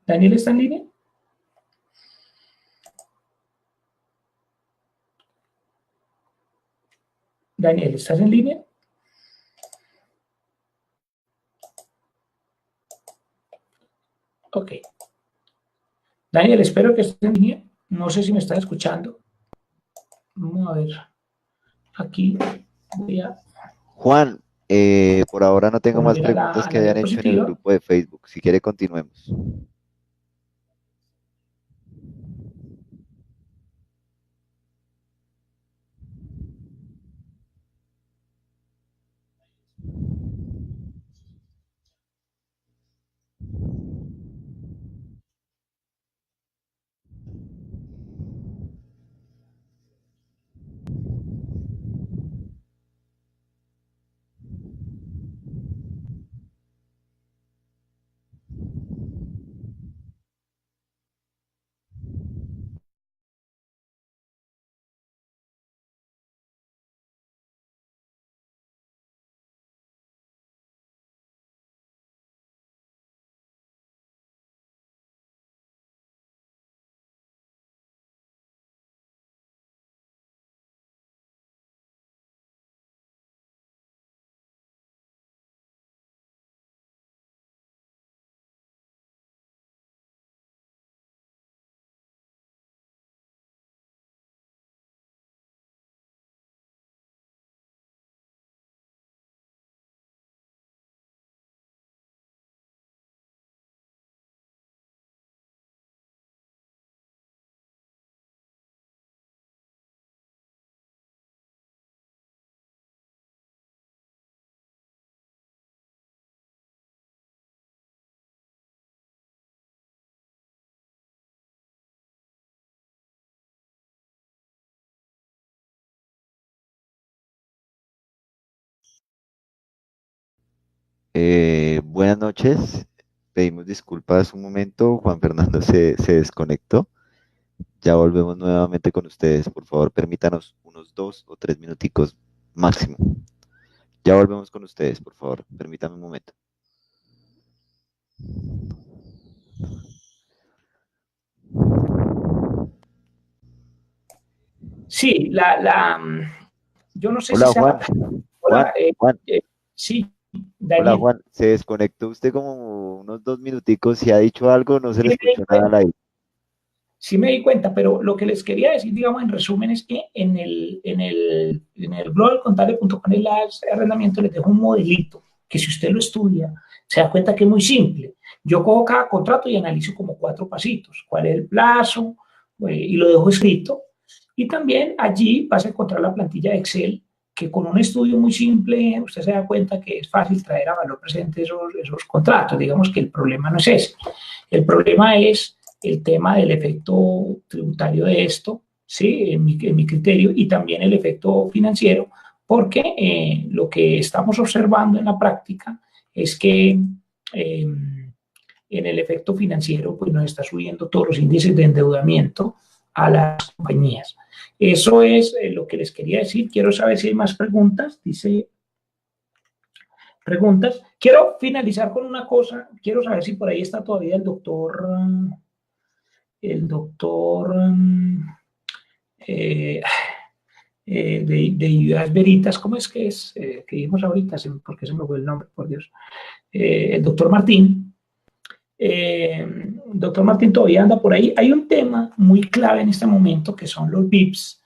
[SPEAKER 2] ¿Daniel está en línea? Daniel, ¿estás en línea? Ok. Daniel, espero que estés en línea. No sé si me estás escuchando. Vamos a ver. Aquí voy a
[SPEAKER 1] Juan, por ahora no tengo más
[SPEAKER 2] volver
[SPEAKER 1] preguntas
[SPEAKER 2] a
[SPEAKER 1] que
[SPEAKER 2] la
[SPEAKER 1] hayan hecho en el
[SPEAKER 2] diapositiva.
[SPEAKER 1] grupo de Facebook. Si quiere, continuemos. Buenas noches. Pedimos disculpas un momento. Juan Fernando se desconectó. Ya volvemos nuevamente con ustedes. Por favor, permítanos unos 2 o 3 minuticos máximo. Ya volvemos con ustedes, por favor. Permítame un momento.
[SPEAKER 2] Sí, yo no sé si
[SPEAKER 1] Hola,
[SPEAKER 2] sea
[SPEAKER 1] Juan.
[SPEAKER 2] la...
[SPEAKER 1] Juan,
[SPEAKER 2] Hola,
[SPEAKER 1] Juan.
[SPEAKER 2] sí,
[SPEAKER 1] Hola,
[SPEAKER 2] Daniel.
[SPEAKER 1] Juan. Se desconectó usted como unos 2 minuticos. Si ha dicho algo, no se
[SPEAKER 2] Sí
[SPEAKER 1] le
[SPEAKER 2] me di
[SPEAKER 1] escuchó nada al
[SPEAKER 2] cuenta,
[SPEAKER 1] aire.
[SPEAKER 2] sí me di cuenta, pero lo que les quería decir, digamos, en resumen, es que en el globalcontable.com, en el arrendamiento, les dejo un modelito que si usted lo estudia, se da cuenta que es muy simple. Yo cojo cada contrato y analizo como 4 pasitos. ¿Cuál es el plazo? Y lo dejo escrito. Y también allí vas a encontrar la plantilla de Excel, que con un estudio muy simple usted se da cuenta que es fácil traer a valor presente esos contratos. Digamos que el problema no es ese. El problema es el tema del efecto tributario de esto, ¿sí? En mi criterio, y también el efecto financiero, porque lo que estamos observando en la práctica es que en el efecto financiero pues nos está subiendo todos los índices de endeudamiento a las compañías. Eso es lo que les quería decir. Quiero saber si hay más preguntas. Dice preguntas. Quiero finalizar con una cosa. Quiero saber si por ahí está todavía el doctor eh, de Ideas Veritas. ¿Cómo es que es? Que dijimos ahorita, porque se me fue el nombre, por Dios. El doctor Martín. Doctor Martín todavía anda por ahí. Hay un tema muy clave en este momento que son los VIPs,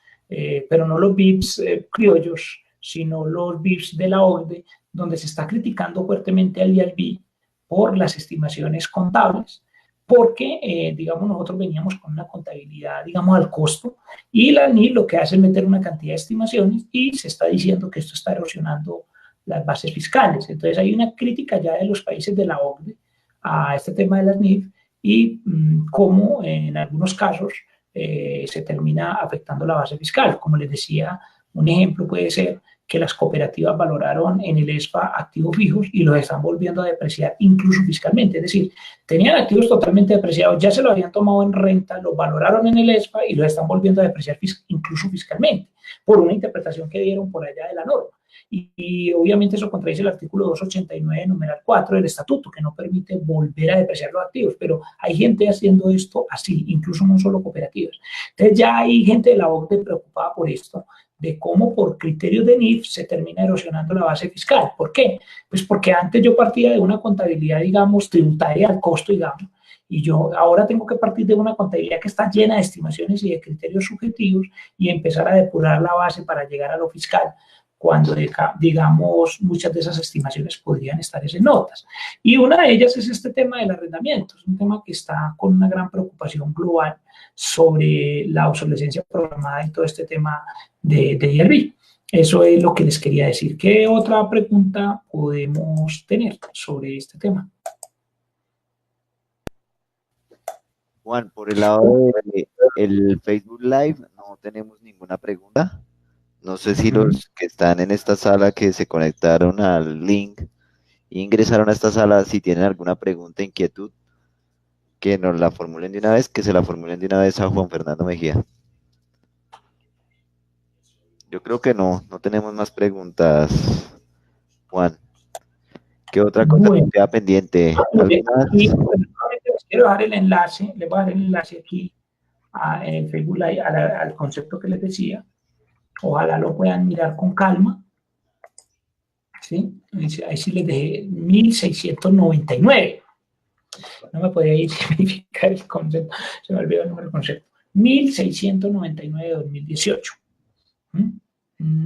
[SPEAKER 2] pero no los VIPs criollos, sino los VIPs de la OCDE, donde se está criticando fuertemente al IALBI por las estimaciones contables, porque, digamos, nosotros veníamos con una contabilidad, digamos, al costo, y la ANIL lo que hace es meter una cantidad de estimaciones y se está diciendo que esto está erosionando las bases fiscales. Entonces hay una crítica ya de los países de la OCDE a este tema de las NIF y cómo en algunos casos se termina afectando la base fiscal. Como les decía, un ejemplo puede ser que las cooperativas valoraron en el ESPA activos fijos y los están volviendo a depreciar incluso fiscalmente. Es decir, tenían activos totalmente depreciados, ya se lo habían tomado en renta, los valoraron en el ESPA y los están volviendo a depreciar incluso fiscalmente, por una interpretación que dieron por allá de la norma. Y obviamente eso contradice el artículo 289, numeral 4 del estatuto, que no permite volver a depreciar los activos, pero hay gente haciendo esto así, incluso no solo cooperativas. Entonces ya hay gente de la OCDE preocupada por esto, de cómo por criterios de NIF se termina erosionando la base fiscal. ¿Por qué? Pues porque antes yo partía de una contabilidad, digamos, tributaria al costo, digamos, y yo ahora tengo que partir de una contabilidad que está llena de estimaciones y de criterios subjetivos y empezar a depurar la base para llegar a lo fiscal, cuando, digamos, muchas de esas estimaciones podrían estar en notas. Y una de ellas es este tema del arrendamiento, es un tema que está con una gran preocupación global sobre la obsolescencia programada y todo este tema de IRB. Eso es lo que les quería decir. ¿Qué otra pregunta podemos tener sobre este tema?
[SPEAKER 1] Juan, por el lado del Facebook Live no tenemos ninguna pregunta. No sé si los que están en esta sala que se conectaron al link e ingresaron a esta sala, si tienen alguna pregunta, inquietud, que nos la formulen de una vez, que se la formulen de una vez a Juan Fernando Mejía. Yo creo que no tenemos más preguntas, Juan. ¿Qué otra cosa
[SPEAKER 2] Bueno,
[SPEAKER 1] queda pendiente? ¿Algunas?
[SPEAKER 2] y les quiero dejar el enlace, les voy a dar el enlace aquí en el Facebook Live al concepto que les decía. Ojalá lo puedan mirar con calma. ¿Sí? Ahí sí les dejé 1699. No me podía ir sin verificar el concepto. Se me olvidó el número del concepto. 1699 de 2018.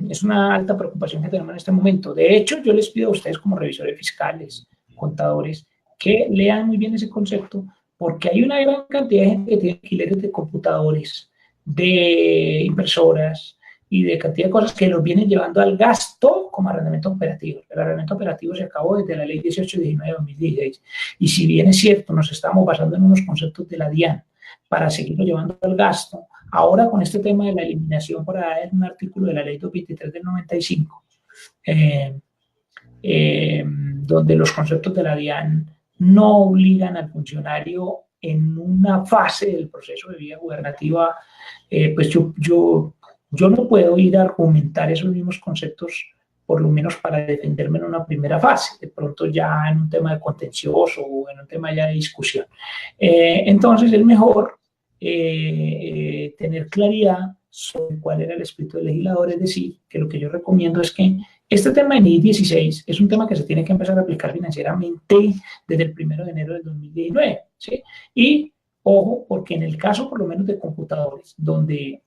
[SPEAKER 2] Es una alta preocupación que tenemos en este momento. De hecho, yo les pido a ustedes como revisores fiscales, contadores, que lean muy bien ese concepto, porque hay una gran cantidad de gente que tiene alquileres de computadores, de impresoras y de cantidad de cosas que los vienen llevando al gasto como arrendamiento operativo. El arrendamiento operativo se acabó desde la ley 1819 de 2016. Y si bien es cierto, nos estamos basando en unos conceptos de la DIAN para seguirlo llevando al gasto, ahora con este tema de la eliminación por ahí en un artículo de la ley 223 del 95, donde los conceptos de la DIAN no obligan al funcionario en una fase del proceso de vida gubernativa, pues yo no puedo ir a argumentar esos mismos conceptos por lo menos para defenderme en una primera fase, de pronto ya en un tema de contencioso o en un tema ya de discusión. Entonces es mejor tener claridad sobre cuál era el espíritu del legislador, es decir, que lo que yo recomiendo es que este tema de NII 16 es un tema que se tiene que empezar a aplicar financieramente desde el 1 de enero del 2019, ¿sí? Y ojo, porque en el caso por lo menos de computadores, donde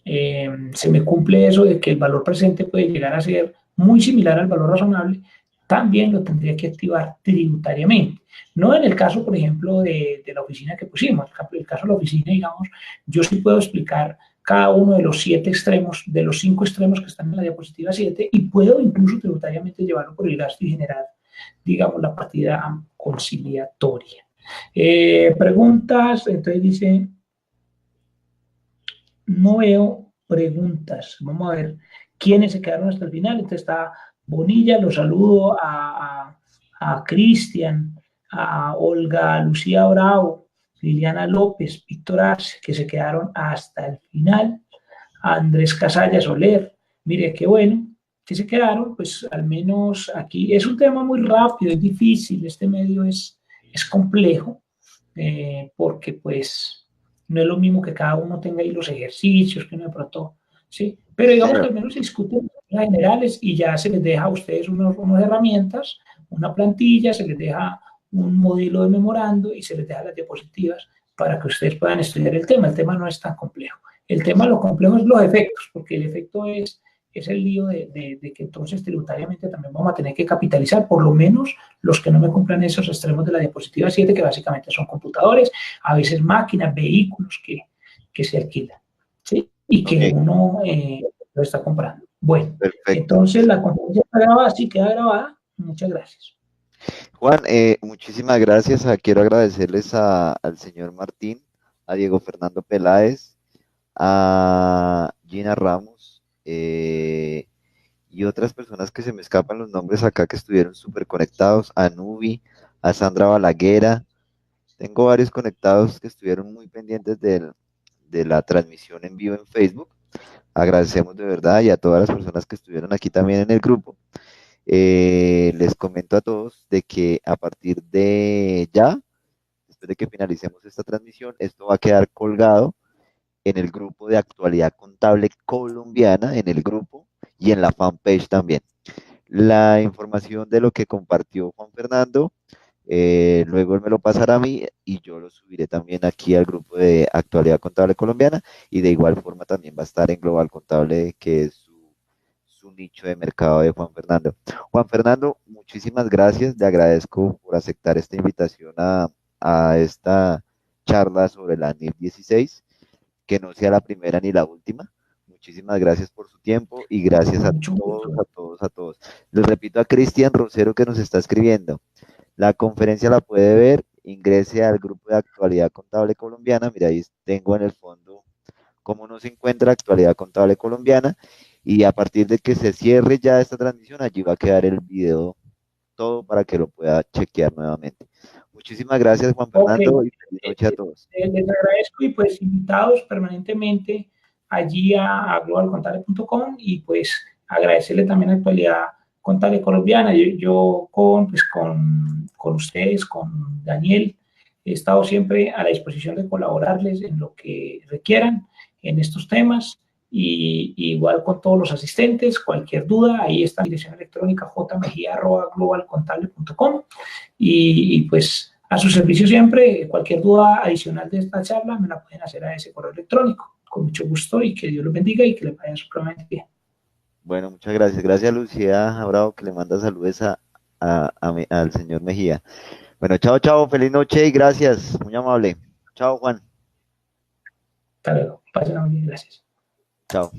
[SPEAKER 2] se me cumple eso de que el valor presente puede llegar a ser muy similar al valor razonable, también lo tendría que activar tributariamente. No en el caso, por ejemplo, de la oficina que pusimos, el caso de la oficina, digamos, yo sí puedo explicar cada uno de los 7 extremos, de los 5 extremos que están en la diapositiva 7 y puedo incluso tributariamente llevarlo por el gasto y generar, digamos, la partida conciliatoria. Preguntas, entonces dice, no veo preguntas. Vamos a ver quiénes se quedaron hasta el final. Entonces está Bonilla, los saludo a Cristian, a Olga Lucía Bravo, Liliana López, Víctor Arce, que se quedaron hasta el final, a Andrés Casalla Soler. Mire, qué bueno que se quedaron, pues al menos aquí. Es un tema muy rápido, es difícil, este medio es complejo, porque pues no es lo mismo que cada uno tenga ahí los ejercicios, que uno de pronto, ¿sí? Pero digamos que al menos se discuten las generales y ya se les deja a ustedes unas herramientas, una plantilla, se les deja un modelo de memorando y se les deja las diapositivas para que ustedes puedan estudiar el tema. El tema no es tan complejo. El tema, lo complejo es los efectos, porque el efecto es el lío de que entonces tributariamente también vamos a tener que capitalizar por lo menos los que no me cumplan esos extremos de la diapositiva 7, que básicamente son computadores, a veces máquinas, vehículos que se alquilan, ¿sí? Y que uno lo está comprando. Bueno, perfecto. Entonces la conferencia está grabada, sí queda grabada. Muchas gracias.
[SPEAKER 1] Juan, muchísimas gracias. Quiero agradecerles al señor Martín, a Diego Fernando Peláez, a Gina Ramos y y otras personas que se me escapan los nombres acá que estuvieron súper conectados, a Nubi, a Sandra Balaguera. Tengo varios conectados que estuvieron muy pendientes de la transmisión en vivo en Facebook. Agradecemos de verdad y a todas las personas que estuvieron aquí también en el grupo. Les comento a todos de que a partir de ya, después de que finalicemos esta transmisión, esto va a quedar colgado en el grupo de actualidad contable colombiana, en el grupo y en la fanpage también. La información de lo que compartió Juan Fernando, luego él me lo pasará a mí y yo lo subiré también aquí al grupo de actualidad contable colombiana y de igual forma también va a estar en Global Contable, que es su nicho de mercado de Juan Fernando. Juan Fernando, muchísimas gracias, le agradezco por aceptar esta invitación a esta charla sobre la NIF 16, que no sea la primera ni la última. Muchísimas gracias por su tiempo y gracias
[SPEAKER 2] Con
[SPEAKER 1] a
[SPEAKER 2] mucho
[SPEAKER 1] todos,
[SPEAKER 2] gusto.
[SPEAKER 1] a todos, a todos. Les repito a Cristian Rosero que nos está escribiendo. La conferencia la puede ver, ingrese al grupo de actualidad contable colombiana. Mira, ahí tengo en el fondo cómo nos encuentra actualidad contable colombiana. Y a partir de que se cierre ya esta transmisión, allí va a quedar el video todo para que lo pueda chequear nuevamente. Muchísimas gracias, Juan
[SPEAKER 2] Ok,
[SPEAKER 1] Fernando, y feliz noche a todos.
[SPEAKER 2] les agradezco y pues invitados permanentemente allí a globalcontable.com y pues agradecerle también a Actualidad Contable Colombiana. Yo con ustedes, con Daniel, he estado siempre a la disposición de colaborarles en lo que requieran en estos temas y igual con todos los asistentes, cualquier duda, ahí está mi dirección electrónica jmejía@globalcontable.com y pues a su servicio siempre, cualquier duda adicional de esta charla me la pueden hacer a ese correo electrónico. Con mucho gusto y que Dios los bendiga y que les vaya supremamente bien.
[SPEAKER 1] Bueno, muchas gracias. Gracias a Lucía Bravo que le manda saludos al señor Mejía. Bueno, chao, chao, feliz noche y gracias. Muy amable. Chao, Juan.
[SPEAKER 2] Hasta luego. Pasen a bien. Gracias.
[SPEAKER 1] Chao.